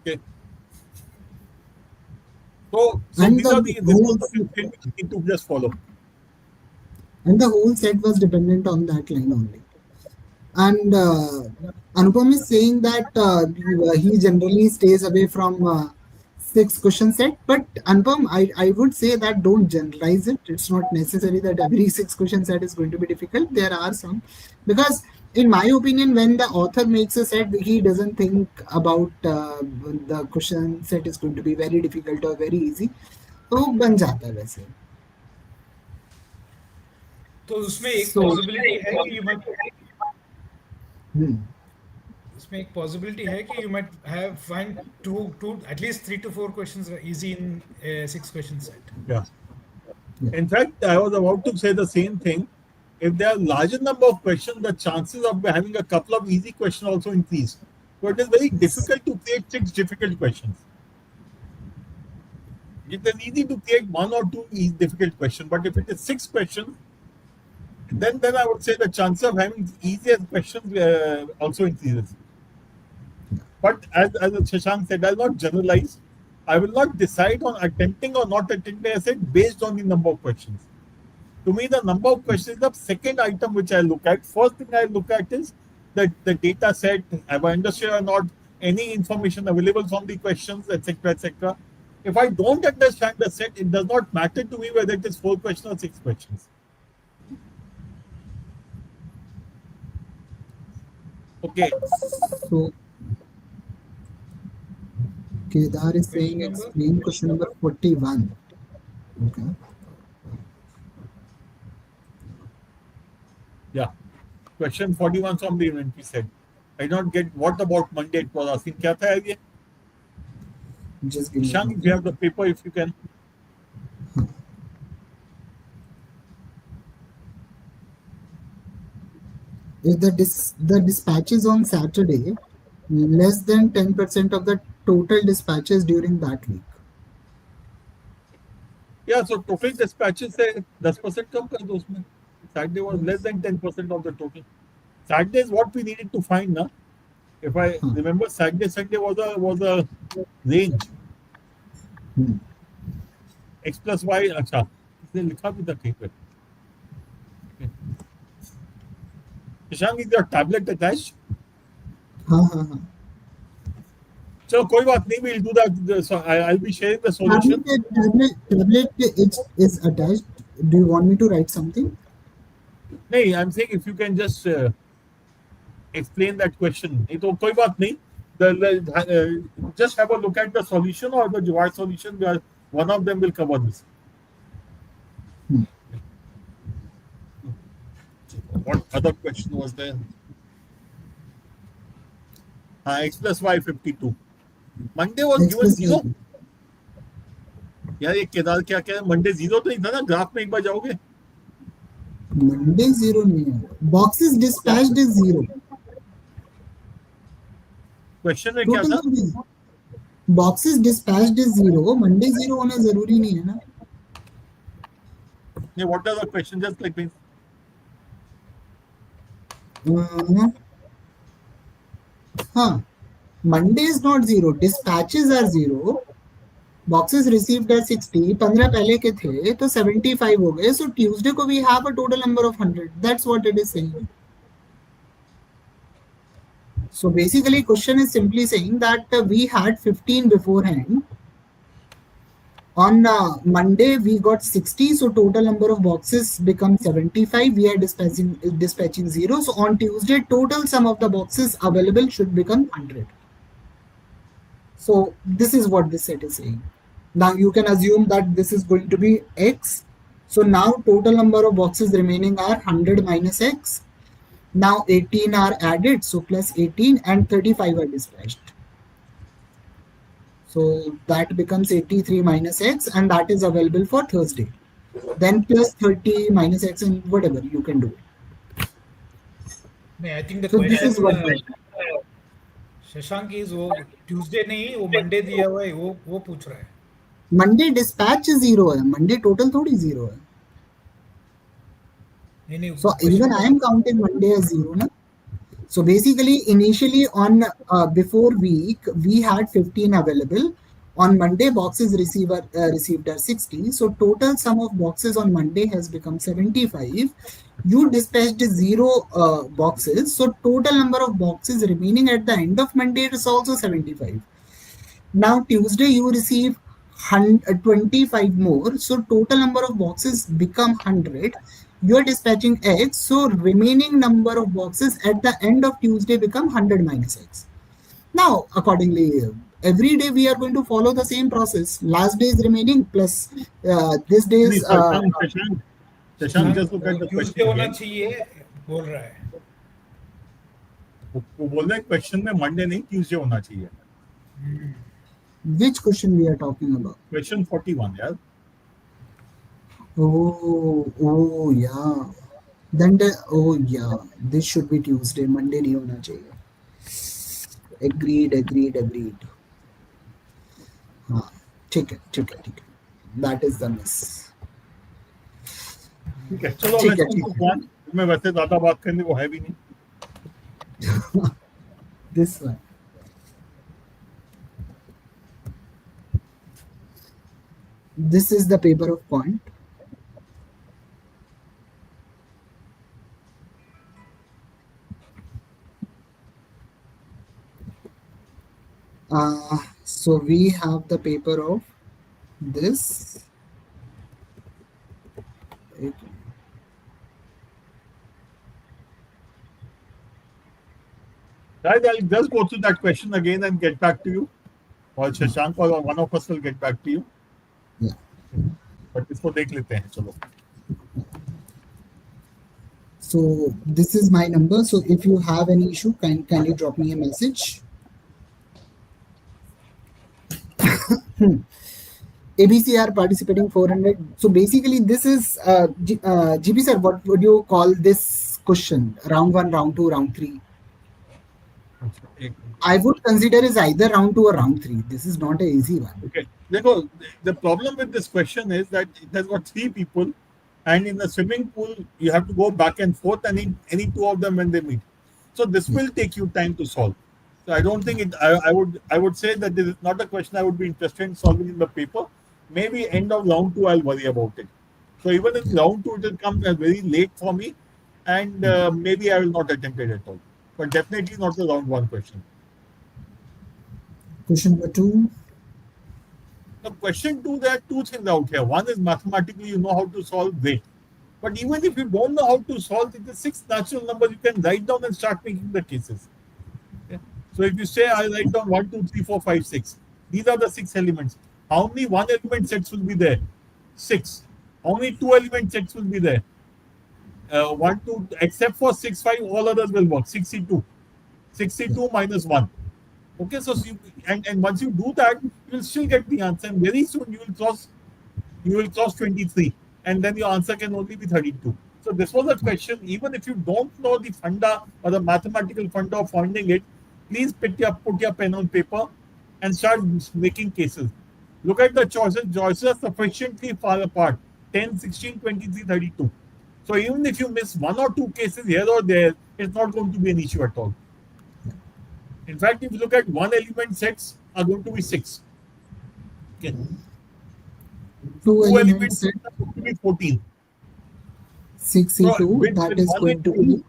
Okay. So And these are the the whole things we need to just follow. and the whole set was dependent on that line only. And Anupam is saying that he generally stays away from 6 question set. But Anupam, I would say that don't generalize it. It's not necessary that every 6 question set is going to be difficult. There are some, because in my opinion, when the author makes a set, he doesn't think about the question set is going to be very difficult or very easy. तो बन जाता है वैसे. तो उसमें एक So, possibility है कि यू माइट hmm. इसमें एक पॉसिबिलिटी है कि you might have find to at least 3 to 4 questions easy in 6 question set. Yeah. In fact, I was about to say the same thing. If there are larger number of questions, the chances of having a couple of easy questions also increase. So it is very difficult to create 6 difficult questions. It is easy to create 1 or 2 difficult questions, but if it is 6 questions, then I would say the chance of having easier questions also increases. But as Shashank said, I'll not generalize. I will not decide on attempting or not attempting a set based on the number of questions. To me, the number of questions is the second item which I look at. First thing I look at is the data set, have I understood or not, any information available from the questions, etc., etc. If I don't understand the set, it does not matter to me whether it is 4 questions or 6 questions. Okay. So Kedar is saying explain question number 41. Okay. Yeah. Question 41 from the inventory set. I did not get what about Monday it was asking. Kya tha ye? Just give me. Shank, if you have the paper, if you can. If the dispatches on Saturday less than 10% of the total dispatches during that week. Yeah, so total dispatches से 10% कम कर दो उसमें. Saturday was less than 10% of the total. Saturday is what we needed to find, na? If I remember, Saturday Sunday was a range. X plus Y, अच्छा. इसने लिखा भी था कहीं पे. Shashank, is your tablet attached? हाँ. So कोई बात नहीं, we'll do that. So I'll be sharing the solution. Tablet is attached. Do you want me to write something? No, I'm saying if you can just explain that question. नहीं तो कोई बात नहीं. Just have a look at the solution or the Jugaad solution. Where one of them will cover this. What other question was there? X plus Y 52. Monday was X given plus 0. Y. यार ये केदार क्या क्या Monday 0 तो नहीं था ना, graph में एक बार जाओगे Monday zero नहीं है. Boxes क्या dispatched is zero. क्वेश्चन में क्या Total था? थोड़ी. Boxes dispatched is zero. Monday zero होना जरूरी नहीं है ना. Yeah, what does the question just like means? हाँ. Monday is not zero. Dispatches are zero. Boxes received are 60. 15 पहले के थे तो 75 हो गए. So Tuesday को we have a total number of 100. That's what it is saying. So basically, question is simply saying that we had 15 beforehand. On Monday, we got 60, so total number of boxes become 75. We are dispatching 0. So on Tuesday, total sum of the boxes available should become 100. So this is what this set is saying. Now you can assume that this is going to be X. So now total number of boxes remaining are 100 minus X. Now 18 are added, so plus 18 and 35 are dispatched. So that becomes 83 minus X and that is available for Thursday. Then plus 30 minus X and whatever you can do. नहीं, I think the So this question is what Shashank is वो Tuesday नहीं, वो Monday दिया हुआ है, वो पूछ रहा है. Monday dispatch zero है. Monday total थोड़ी zero है. नहीं So even I am counting Monday as zero ना. So basically, initially on before week, we had 15 available. On Monday, boxes received are 60. So total sum of boxes on Monday has become 75. You dispatched zero boxes. So total number of boxes remaining at the end of Monday is also 75. Now Tuesday, you receive 25 more. So total number of boxes become 100. You are dispatching X, so remaining number of boxes at the end of Tuesday become 100 minus X. Now, accordingly, every day we are going to follow the same process. Last day is remaining plus this day is. Shashank just look at the Tuesday question होना again. चाहिए बोल रहा है. वो बोल रहे हैं question में मंडे नहीं ट्यूसडे होना चाहिए. Which question we are talking about? Question 41 यार. Oh yeah. Then yeah, this should be Tuesday. Monday नहीं होना चाहिए. Agreed. हाँ, ठीक है. That is the miss. ठीक है, चलो let's move to Quant. मैं वैसे ज़्यादा बात करने को है भी नहीं. This one. This is the paper of Quant. So we have the paper of this. Guys, I'll just go through that question again and get back to you. Or Shashank or one of us will get back to you. Yeah. But इसको देख लेते हैं, चलो. So this is my number. So if you have any issue, kindly drop me a message. ABC are participating 400. So basically, this is GP sir. What would you call this question? Round 1, round 2, round 3. I would consider is either round 2 or round 3. This is not an easy one. Okay. देखो, the problem with this question is that it has got 3 people, and in the swimming pool you have to go back and forth, and any 2 of them when they meet. So this will take you time to solve. So I don't think it. I would say that this is not a question I would be interested in solving in the paper. Maybe end of round 2 I'll worry about it. So even in round 2 it will come very late for me, and maybe I will not attempt it at all. But definitely not the round 1 question. Question number 2. Now, question 2, there are 2 things out here. One is mathematically you know how to solve it. But even if you don't know how to solve it, the 6 natural numbers you can write down and start making the cases. Okay? So if you say I write down 1, 2, 3, 4, 5, 6, these are the 6 elements. How many 1 element sets will be there? 6. How many 2 element sets will be there? 1, 2, except for 6, 5, all others will work. 62. 62 minus 1. Okay, so and once you do that, you will still get the answer, and very soon you will cross 23, and then your answer can only be 32. So this was a question. Even if you don't know the funda or the mathematical funda of finding it, please put your pen on paper and start making cases. Look at the choices. Choices are sufficiently far apart: 10, 16, 23, 32. So even if you miss one or two cases here or there, it's not going to be an issue at all. In fact, if you look at one element sets are going to be 6. Okay. Two Two element element set sets are going to be 14. 6 So into that with is 1 going to into be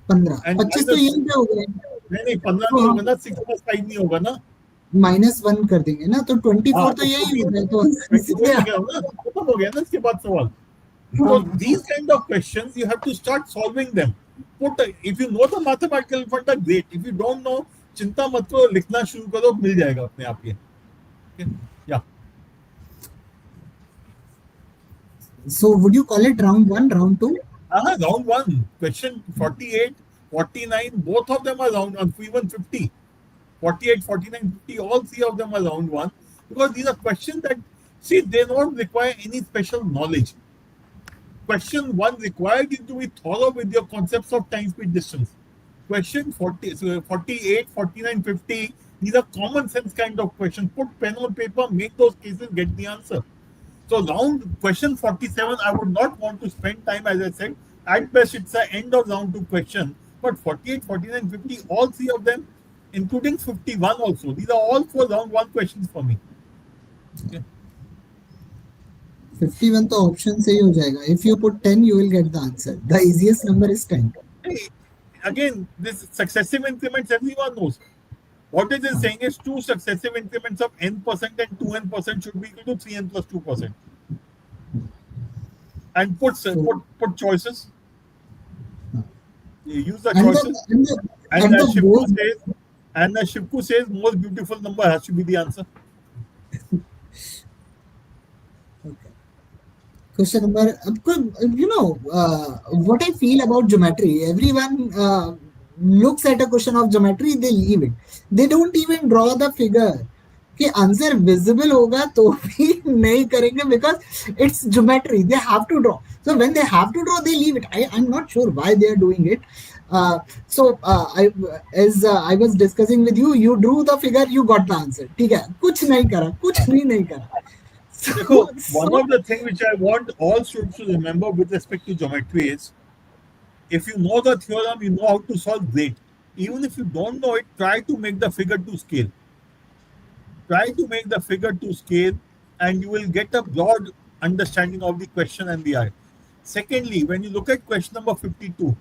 15. and 25 तो minus यहीं पे हो गए, नहीं 15 तो नहीं होगा हम ना, 6 plus 5 नहीं होगा ना. -1 कर देंगे ना, तो 24 तो तो यही हो 14 गए, तो 24 सीधे हो गया ना, खत्म हो गया ना इसके बाद सवाल. So हाँ, these kind of questions you have to start solving them. If you know the mathematical funda, great. If you don't know, चिंता मत करो, लिखना शुरू करो, मिल जाएगा अपने आप ये. Okay? Yeah. so would you call it round 1, round 2? Round 1, question 48, 49, both of them are round 1, even 50. 48, 49, 50, all three of them are round 1, because these are questions that, see, they don't require any special knowledge. Question 1 required you to be thorough with your concepts of time, speed, distance. Question 40, so 48, 49, 50, these are common sense kind of questions. Put pen on paper, make those cases, get the answer. So round question 47, I would not want to spend time, as I said. At best, it's the end of round 2 question. But 48, 49, 50, all three of them, including 51 also, these are all for round 1 questions for me. Okay. 51 तो option से ही हो जाएगा. If you put 10 you will get the answer. The easiest number is 10. Hey, again, this successive increments, everyone knows. What it is saying is 2 successive increments of n% and 2n% should be equal to 3n plus 2%. And put choices. You use the choices. And the Shipku says most beautiful number has to be the answer. Okay. Question number, what I feel about geometry, everyone looks at a question of geometry, they leave it. They don't even draw the figure. कि answer visible होगा तो भी नहीं करेंगे, because it's geometry, they have to draw. So when they have to draw, they leave it. I'm not sure why they are doing it. I was discussing with you, you drew the figure, you got the answer. ठीक है, कुछ नहीं करा, कुछ भी नहीं करा. So, one of the things which I want all students to remember with respect to geometry is, if you know the theorem, you know how to solve, great. Even if you don't know it, try to make the figure to scale. Try to make the figure to scale, and you will get a broad understanding of the question and the eye. Secondly, when you look at question number 52,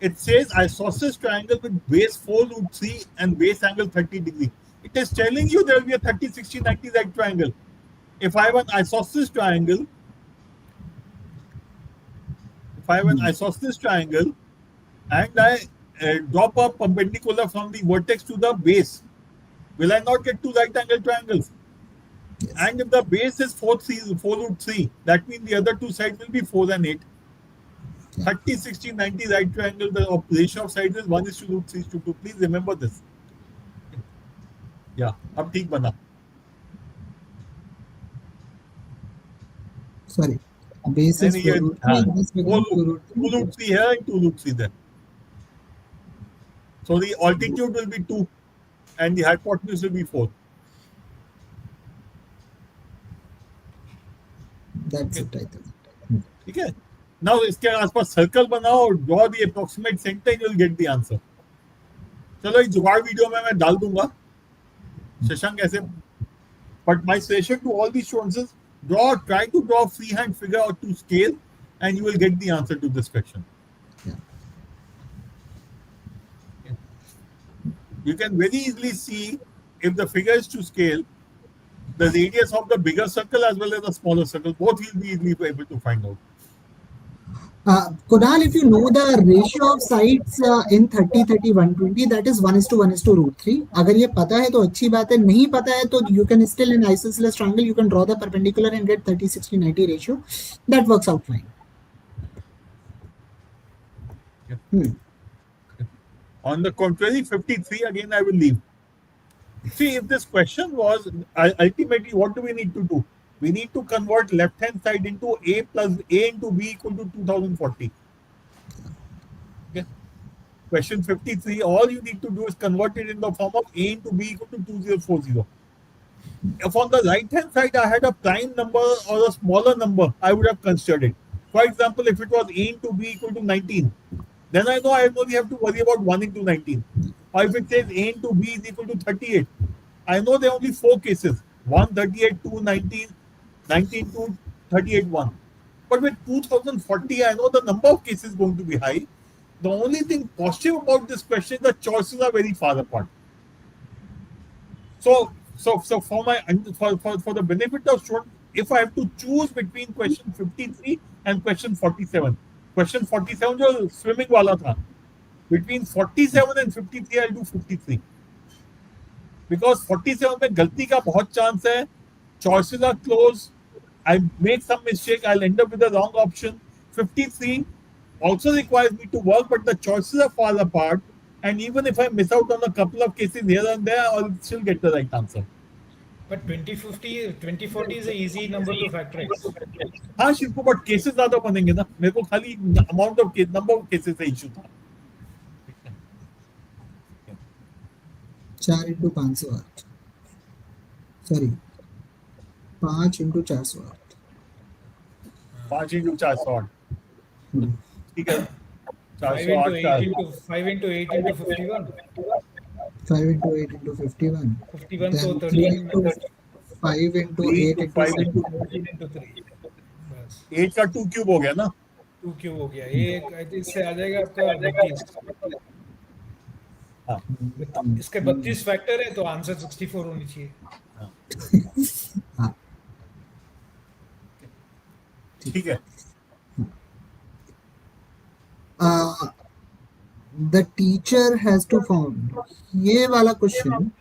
it says isosceles triangle with base 4 root 3 and base angle 30 degree. It is telling you there will be a 30, 60, 90 right triangle. If I have an isosceles triangle, and I drop a perpendicular from the vertex to the base, will I not get 2 right angle triangles? Yes. And if the base is 4 root 3, that means the other 2 sides will be 4 and 8. 30, 60, 90 right triangle, the ratio of sides is 1 is to root 3 is to 2. Please remember this. Yeah, अब ठीक बना. Sorry, base is 4 root 3, this becomes 2 root 3. 2 root 3 here and 2 root 3 there. So the altitude will be 2 and the hypotenuse will be 4. That's it, I think. ठीक है. Now इसके आसपास circle बनाओ, draw the approximate center, and you will get the answer. चलो इस जुगाड़ video में मैं डाल दूंगा शशांक ऐसे. But my suggestion to all these students is, try to draw a freehand figure or to scale, and you will get the answer to this question. Yeah. You can very easily see, if the figure is to scale, the radius of the bigger circle as well as the smaller circle, both will be easily able to find out. Kunal, if you know the ratio of sides in 30, 30, 120, that is 1:1 root 3. अगर ये पता है तो अच्छी बात है, नहीं पता है तो you can still, in isosceles triangle, you can draw the perpendicular and get 30, 60, 90 ratio. That works out fine. Yeah. On the contrary, 53 again I will leave. See, if this question was ultimately, what do we need to do? We need to convert left hand side into a plus a into b equal to 2040. Okay. Question 53, all you need to do is convert it in the form of a into b equal to 2040. If on the right hand side I had a prime number or a smaller number, I would have considered it. For example, if it was a into b equal to 19, then I know I only have to worry about 1 into 19. Or if it says a into b is equal to 38, I know there are only 4 cases: 1, 38, 2, 19, 19, 2, 38, 1. But with 2040, I know the number of cases is going to be high. The only thing positive about this question is the choices are very far apart. So for the benefit of students, if I have to choose between question 53 and question 47, question 47 जो swimming वाला था, between 47 and 53 I'll do 53 because 47 में गलती का बहुत chance है, choices are close, I make some mistake, I'll end up with the wrong option. 53 also requires me to work, but the choices are far apart. And even if I miss out on a couple of cases here and there, I'll still get the right answer. But 2050, 2040 is an easy number to factorize. हाँ शिल्पो, but cases ज्यादा बनेंगे ना. मेरे को खाली amount of number of cases का issue था. 4 into 508, sorry 5 into 408, 5 into 408. ठीक है. 5 into 8 into 5 into 8 into 51. 5 into 8 into 51. 51 Then so 3 13 into 5 into 3 8 into into 5 6. into 14 into 3. बस 8 का 2 क्यूब हो गया ना. 2 क्यूब हो गया. ये इससे आ जाएगा आपका 32. हाँ. इसके 32 फैक्टर है तो आंसर 64 होनी चाहिए. हाँ, ठीक है. the teacher has to found, ये वाला क्वेश्चन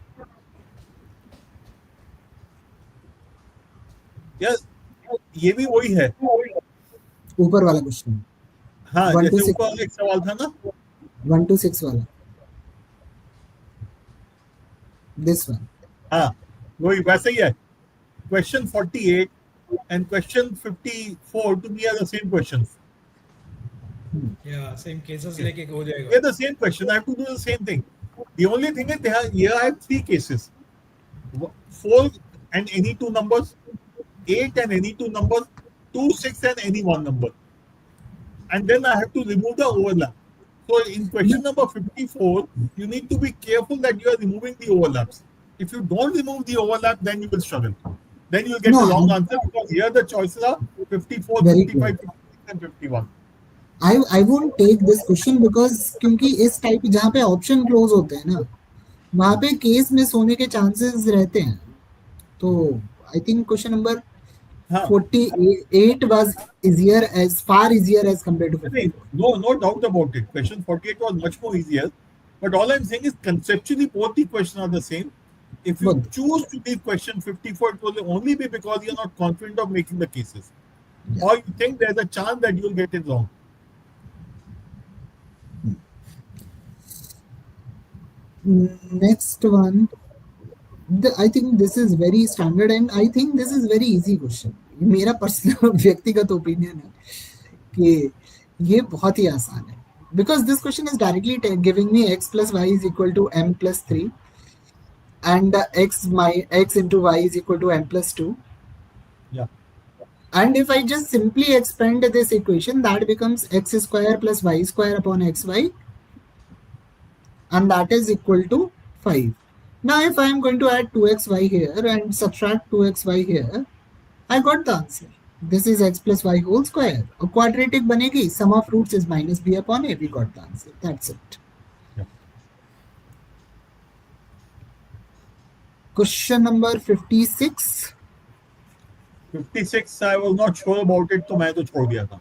यार ये भी वही है. ऊपर वाला क्वेश्चन. हाँ, 1 to जैसे 6, ऊपर एक सवाल था ना. 1 to 6 वाला. This one. हाँ, वही वैसे ही है. Question 48 and question 54 to me are the same questions. Yeah, same cases लेके हो जाएगा. They're the same question. I have to do the same thing. The only thing is here I have 3 cases. 4 and any 2 numbers, 8 and any 2 numbers, 2, 6 and any 1 number. And then I have to remove the overlap. So in question number 54, you need to be careful that you are removing the overlaps. If you don't remove the overlap, then you will struggle. Then you will get No, the wrong answer because here the choices are 54, Very 55, 56 and 51. I won't take this question because क्योंकि इस type जहाँ पे option close होते हैं ना, वहाँ पे case miss होने के चांसेस रहते हैं. तो I think question number 48 was easier, as far easier as compared to 54. No doubt about it. Question 48 was much more easier. But all I'm saying is conceptually both the questions are the same. If you choose to leave question 54, it will only be because you're not confident of making the cases. Yeah. Or you think there's a chance that you'll get it wrong. Next one. I think this is very standard and I think this is very easy question. मेरा personal व्यक्तिगत opinion है कि ये बहुत ही आसान है. Because this question is directly giving me x plus y is equal to m plus 3 and x into y is equal to m plus 2. Yeah. And if I just simply expand this equation, that becomes x square plus y square upon xy, and that is equal to 5. Now if I am going to add 2xy here and subtract 2xy here, I got the answer. This is x plus y whole square. A quadratic banegi, sum of roots is minus b upon a. We got the answer. That's it. Yeah. Question number 56. 56 I was not sure about it, तो मैं तो छोड़ दिया था.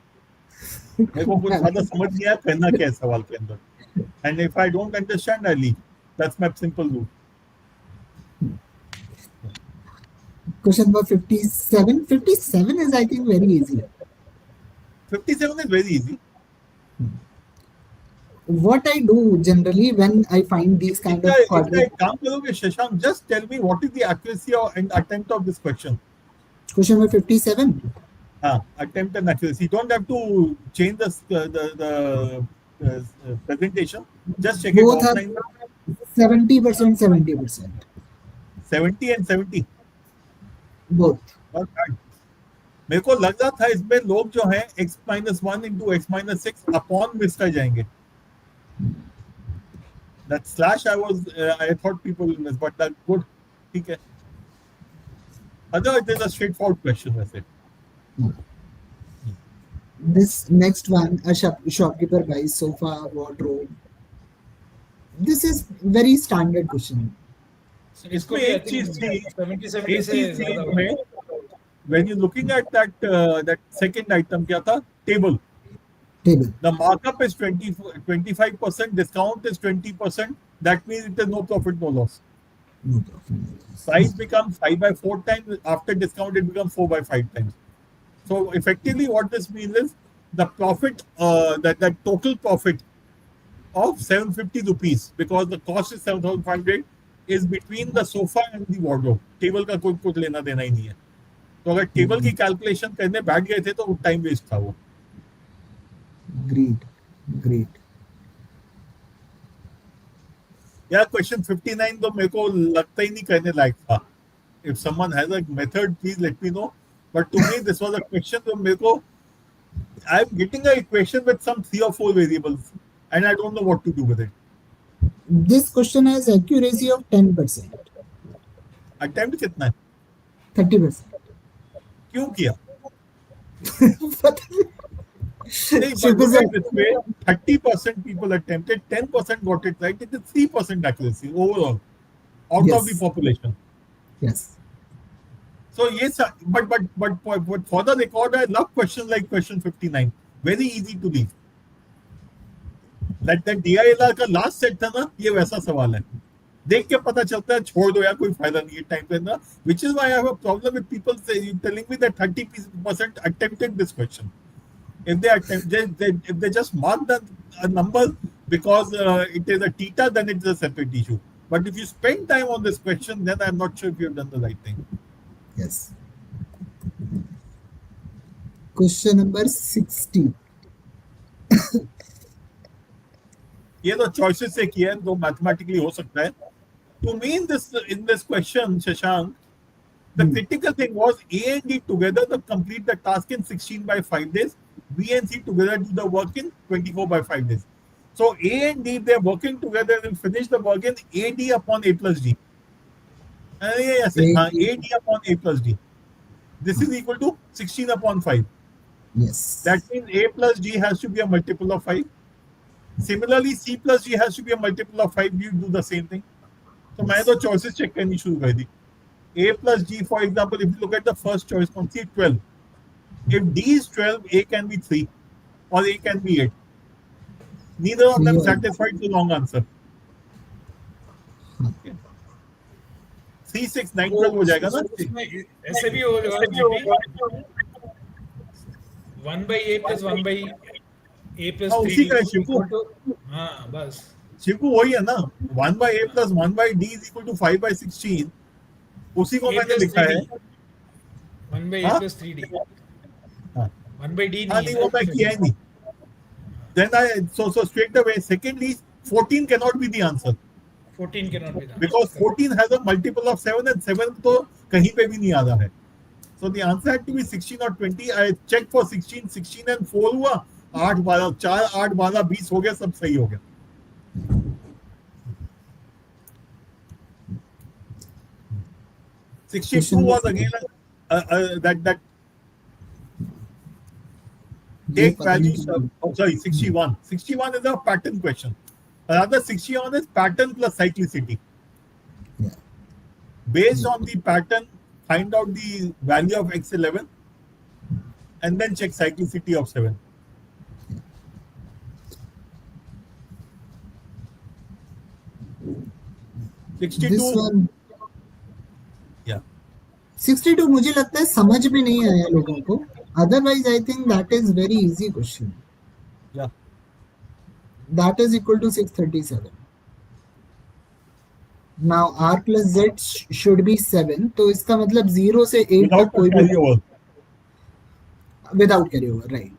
मेरे को कुछ ज़्यादा समझ नहीं आया करना क्या है सवाल के अंदर. And if I don't understand, I leave. That's my simple rule. Question number 57. 57 is, I think, very easy. 57 is very easy. what I do generally when I find these kind इनका of इनका quadratic एक काम करोगे Shashank, just tell me what is the accuracy and attempt of this question. question number 57, Attempt and accuracy. You don't have to change the presentation. Just check it both are offline. 70%, 70%, 70 and 70. both. Not bad. मेरे को लग रहा था इसमें लोग जो हैं x-1 into x-6 upon miss कर जाएंगे. That slash I thought people will miss, but that's good. ठीक है. Otherwise, there's a straightforward question वैसे. This next one, a shopkeeper buys sofa, wardrobe. This is very standard question. इसको इसमें भी आई एक चीज थी, थिंक 70 एक से चीज थी ज्यादा इसमें, when you're looking at that second item, क्या था? Table. Table. The markup is 25%, discount is 20%. That means it is no profit, no loss. No problem. Price becomes 5 by 4 times. After discount, it becomes 4 by 5 times. So effectively, what this means is the profit, that total profit of 750 rupees, because the cost is 7,500, is between the sofa and the wardrobe. Table का कोई कुछ लेना देना ही नहीं है. तो अगर table की कैलकुलेशन करने बैठ गए थे तो टाइम वेस्ट था वो. Great, great. यार क्वेश्चन 59 तो मेरे को लगता ही नहीं करने लायक था. If someone has a method, please let me know. But to me, this was a question तो मेरे को, I'm getting a equation with some 3 or 4 variables and I don't know what to do with it. This question has accuracy of 10%. Attempt कितना है? 30%. क्यों किया? नहीं, but Shiv look is at this way, 30% people attempted, 10% got it right. It is 3% accuracy overall out of the Yes. population. Yes. So yes, but for the record, I love questions like question 59. Very easy to leave. That DILR का last set था ना, ये वैसा सवाल है. देख के पता चलता है, छोड़ दो यार, कोई फायदा नहीं है टाइम पे ना. Which is why I have a problem with people telling me that 30% attempted this question. If they just mark a number because it is a theta, then it is a separate issue. But if you spend time on this question, then I'm not sure if you have done the right thing. Yes. Question number 60. ये तो choices से किया है, तो mathematically हो सकता है. To me, in this question, Shashank, the critical thing was A and D together to complete the task in 16 by 5 days. B and C together do the work in 24 by 5 days. So A and D, they're working together and finish the work in AD upon A plus D. Yes, AD upon A plus D. This is equal to 16 upon 5. Yes. That means A plus D has to be a multiple of 5. Similarly, C plus D has to be a multiple of 5. You do the same thing. So मैंने तो choices check करनी शुरू कर दी. A plus D, for example, if you look at the first choice, see 12. If D is 12, A can be 3 or A can be 8. Neither of them satisfied the wrong answer. Okay. 3, 6, 9, 12 हो जाएगा ना? ऐसे भी होगा. 1 by A plus 1 by A plus 3D. उसी का है शिवको. हाँ बस. शिवको वही है ना. 1 by A plus 1 by D is equal to 5 by 16. उसी को मैंने लिखा है. 1 by A plus 3D. 1 by D नहीं, वो मैं किया ही नहीं. Then so straight away, secondly, 14 cannot be the answer. 14 cannot be the answer. Because 14 has a multiple of 7 and 7 तो कहीं पे भी नहीं आ रहा है. So the answer had to be 16 or 20. I checked for 16, 16 and 4 हुआ. 8, 12, 4, 8, 12, 20 हो गया, सब सही हो गया. $62 was again that take values. Sorry, 61. 61 is a pattern question. Another 61 is pattern plus cyclicity. Yeah. Based on the pattern, find out the value of x11 and then check cyclicity of 7. This 62. one, Yeah. 62 मुझे लगता है समझ में नहीं आया लोगों को. Otherwise, I think that is very easy question. Yeah. that is equal to 637. Now r plus z should be 7, तो इसका मतलब 0 से 8 तक without a कोई भी carryover. Without carry over, right.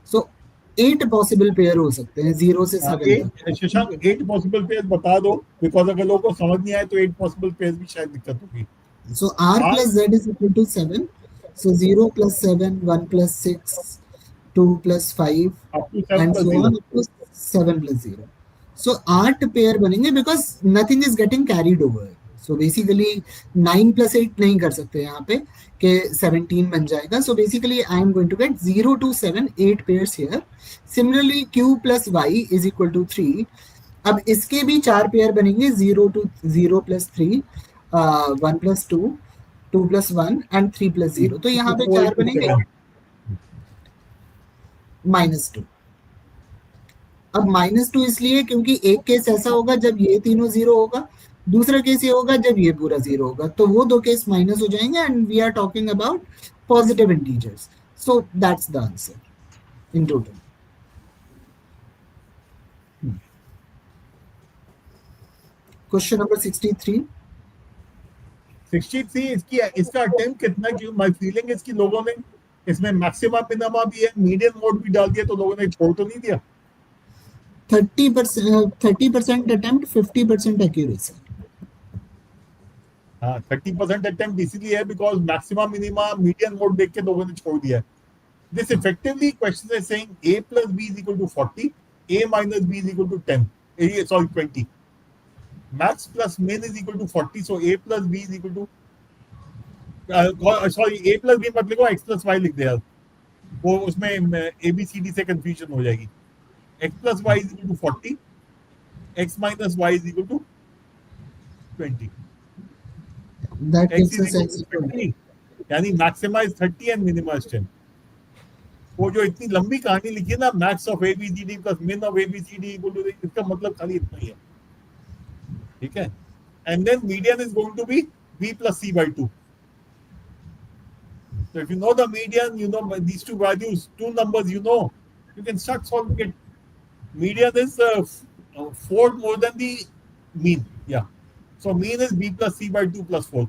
So 8 possible pair हो सकते हैं 0 से 7 तक. शशांक 8 पॉसिबल पेयर बता दो, बिकॉज अगर लोगों को समझ नहीं आए तो 8 पॉसिबल पेयर भी शायद दिक्कत होगी. So r plus z is equal to 7. So 0 plus 7, 1 plus 6, 2 plus 5, up to 7 and plus so 0. on up to 7 plus 0. So 8 pair बनेंगे because nothing is getting carried over. So basically 9 plus 8 नहीं कर सकते यहाँ पे कि 17 बन जाएगा. So basically I am going to get 0 to 7, 8 pairs here. Similarly q plus y is equal to 3. अब इसके भी 4 पेयर बनेंगे 0 to 0 plus 3, 1 plus 2, 2 plus 1 and 3 plus 0. तो यहाँ पे 4 बनेंगे -2. अब -2 इसलिए क्योंकि एक केस ऐसा होगा जब ये तीनों 0 होगा, दूसरा केस ये होगा जब ये पूरा 0 होगा, तो वो दो केस माइनस हो जाएंगे and we are talking about positive integers. So that's the answer in total. Question number 63. 63 इसका अटेम्प्ट कितना, क्यों माय फीलिंग इसकी लोगों ने इसमें मैक्सिमा मिनिमा भी है, मीडियन मोड भी डाल दिया, तो लोगों ने छोड़ तो नहीं दिया. 30% अटेम्प्ट, 50% एक्यूरेसी. हाँ 30% अटेम्प्ट इसीलिए है because maxima minima median mode देख के लोगों ने छोड़ दिया है. This effectively question is saying a plus b is equal to 40, a minus b is equal to 10, sorry 20. Max plus min is equal to 40, so a plus b is equal to sorry a plus b मत लिखो, x plus y लिख दे यार, वो उसमें a b c d से confusion हो जाएगी. x plus y is equal to 40, x minus y is equal to 20. That x gives is us equal x to 20, यानी maxima is 30 and minima is 10. वो जो इतनी लंबी कहानी लिखी है ना, max of a b c d plus min of a b c d equal to, इसका मतलब खाली इतना ही है. ठीक है. And then median is going to be b plus c by 2. So if you know the median, you know these two values, two numbers, you know, you can start solving it. Median is 4 more than the mean. Yeah. So mean is b plus c by 2 plus 4.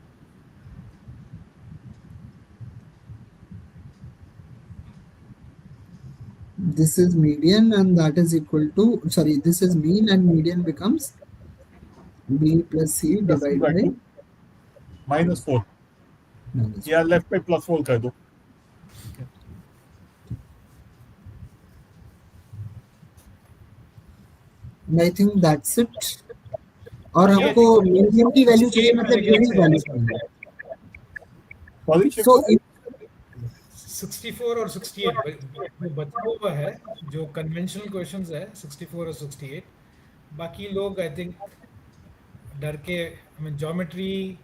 This is median and that is equal to, sorry, this is mean and median becomes b plus c Plus c divided by by 2 minus 4. minus या left पे plus 4 कर दो. I think that's it. और हमको median की value चाहिए, मतलब unique value चाहिए. सॉरी So शिव, 64 और 68 जो बचा हुआ है, जो कन्वेंशनल क्वेश्चंस है 64 और 68. बाकी लोग आई थिंक डर के, I mean geometry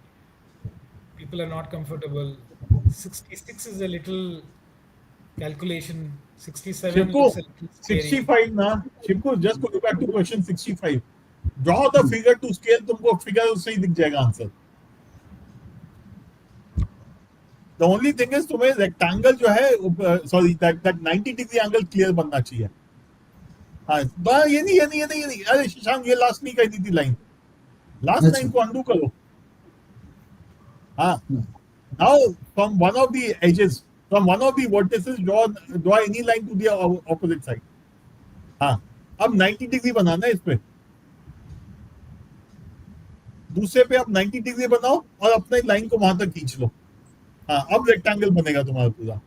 people are not comfortable. 66 is a little calculation. 67 शिवको looks a little scary. 65 ना, शिवको just go back to question 65. Draw the figure to scale, तुमको फिगर उससे ही दिख जाएगा answer. The only thing is तुम्हें rectangle जो है, sorry that 90 degree angle clear बनना चाहिए. हाँ ये नहीं, अरे शशांक ये लास्ट नहीं कहनी थी लाइन, लास्ट लाइन को अंडू करो. हाँ, now from one of the edges, from one of the vertices, draw any line to the opposite side. हाँ, अब 90 डिग्री बनाना है इस पे, दूसरे पे आप 90 डिग्री बनाओ और अपने लाइन को वहां तक खींच लो. हाँ, अब रेक्टेंगल बनेगा तुम्हारा पूरा.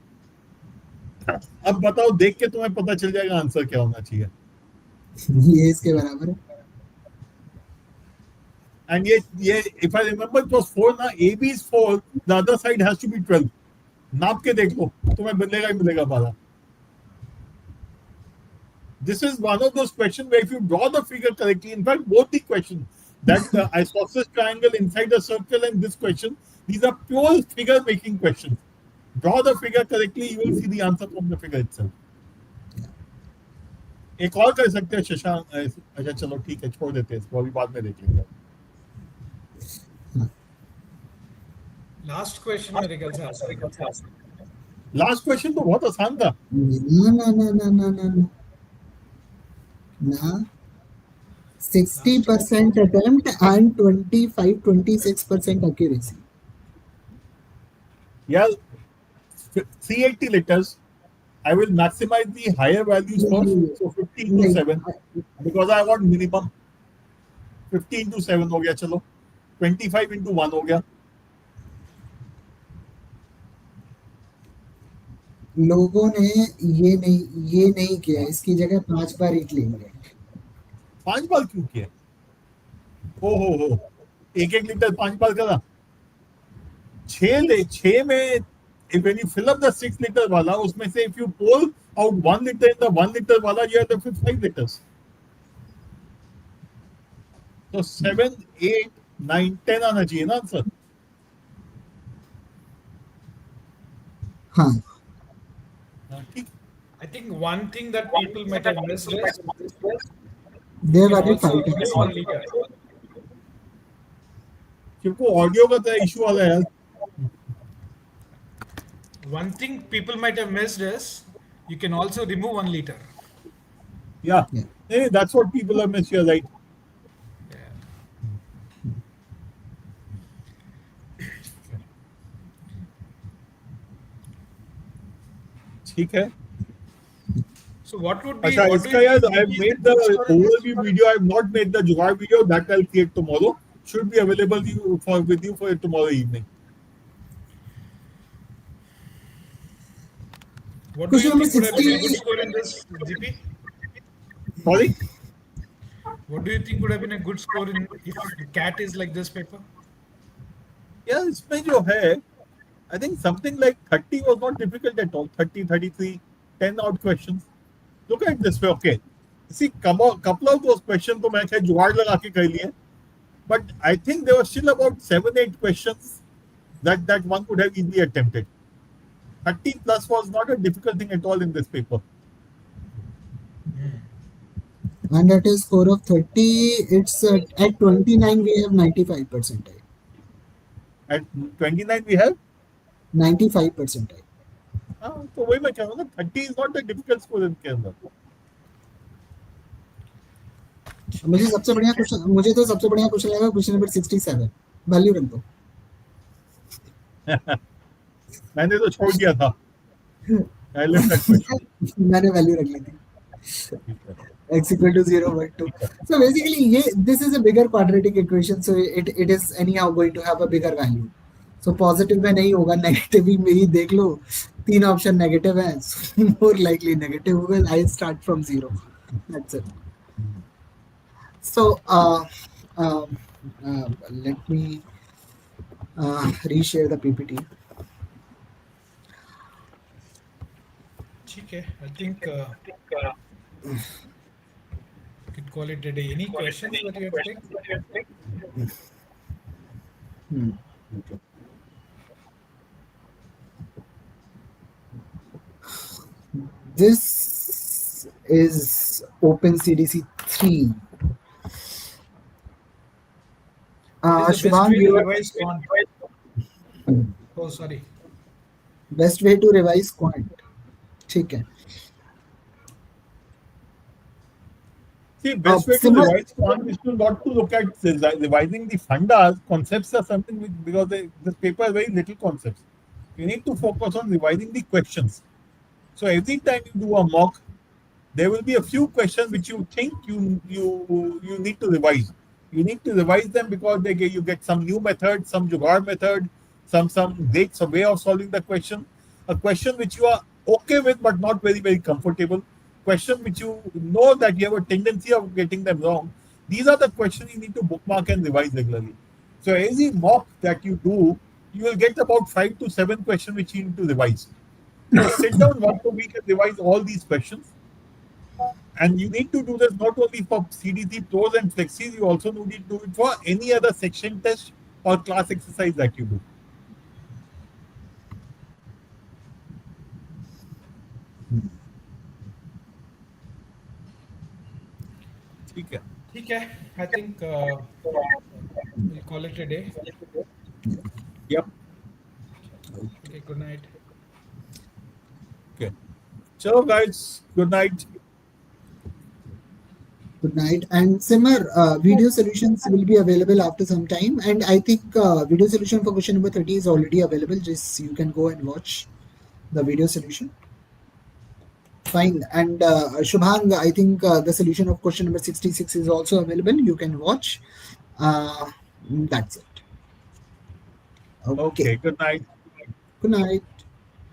अब बताओ, देख के तुम्हें पता चल जाएगा आंसर क्या होना चाहिए. ये इसके बराबर है. And ये if I remember it was 4 ना, AB is 4, the other side has to be 12. नाप के देख लो, तुम्हें मिलेगा ही मिलेगा 12. This is one of those questions where if you draw the figure correctly, in fact both the questions, that the isosceles triangle inside the circle and this question, these are pure figure making questions. Draw the figure correctly, you will see the answer from the figure itself. एक और कर सकते हैं शशांक. अच्छा चलो ठीक है, छोड़ देते हैं इसको, अभी बाद में देख लेंगे. लास्ट क्वेश्चन मेरे ख्याल से आसान है. लास्ट क्वेश्चन तो बहुत आसान था. No. Now, Last year. 60% attempt and 25-26% accuracy. Yeah, 380 letters. I will maximize the higher values first. नहीं So 50 to नहीं 7 because I want minimum 50 into 7 हो गया चलो 25 into 1 हो गया लोगों ने ये नहीं किया, इसकी जगह 5 बार ईट लेंगे. 5 बार क्यों किया ओ हो एक एक लीटर 5 बार करा 6 में if when you fill up the 6 liter wala उसमें से if you pour out 1 liter in the 1 liter wala you have left with 5 liters so 7 8 9 10 आना चाहिए ना आंसर हाँ. ठीक I think one thing that people might have missed is They you have can added also 5 remove times. 1 liter. क्योंकि audio का तो issue आ रहा है यार One thing people might have missed is you can also remove 1 liter. Yeah. Yeah. Hey, that's what people are missing. You're right. Yeah. ठीक है So what would be अच्छा what do इसका you यार think I would be made the the good score in this? overview video. I have not made the jugaad video. That I'll create tomorrow. Should be available with you for tomorrow evening. What do Question you number think would have been a good 60. score in this, GP? Sorry. What do you think would have been a good score in if the cat is like this paper? Yeah, इसमें जो है I think something like 30 was not difficult at all. 30, 33, 10 odd questions. Look at this way. Okay. See, couple of those questions तो मैं क्या जुगाड़ लगा के कर लिए. But I think there were still about 7, 8 questions that one could have easily attempted. 30 plus was not a difficult thing at all in this paper. And at a score of 30, it's at 29 we have 95%. At 29 we have 95%. तो वही मैं कह रहा हूँ ना 30 is not a difficult score इनके अंदर मुझे तो सबसे बढ़िया क्वेश्चन लगा क्वेश्चन नंबर 67. वैल्यू रख दो. मैंने तो छोड़ दिया था I left that question. मैंने वैल्यू रख ली थी. X equal to 0 1 2. So basically this is a bigger quadratic equation, so it is anyhow going to have a bigger value. So positive में नहीं होगा, नेगेटिव में ही देख लो. 3 ऑप्शन नेगेटिव है, more likely negative होगा. I start from 0. That's it. So let me reshare the PPT. Okay, I think you could call it a day. Any questions that you have take? This is Open CDC 3. What is the best Shubham, way to you are revise Quant? Oh, sorry. best way to revise Quant. ठीक है. See, best way to Similar. revise Quant is to not to look at revising the fundas. Concepts are something which, because this paper has very little concepts. You need to focus on revising the questions. So every time you do a mock, there will be a few questions which you think you need to revise. You need to revise them because you get some new method, some jugaad method, some way of solving the question. A question which you are okay with but not very very comfortable. Question which you know that you have a tendency of getting them wrong. These are the questions you need to bookmark and revise regularly. So every mock that you do, you will get about 5 to 7 questions which you need to revise. So sit down once a week and revise all these questions. And you need to do this not only for CDC Pros and Flexis, you also need to do it for any other section test or class exercise that you do. Okay, I think we'll call it a day. Yep. Okay, good night. Okay. So guys, good night. Good night. And Simar, video solutions will be available after some time. And I think video solution for question number 30 is already available. Just you can go and watch the video solution. Fine. And Shubhang, I think the solution of question number 66 is also available. You can watch. Uh, that's it. Okay. Okay, good night. Good night.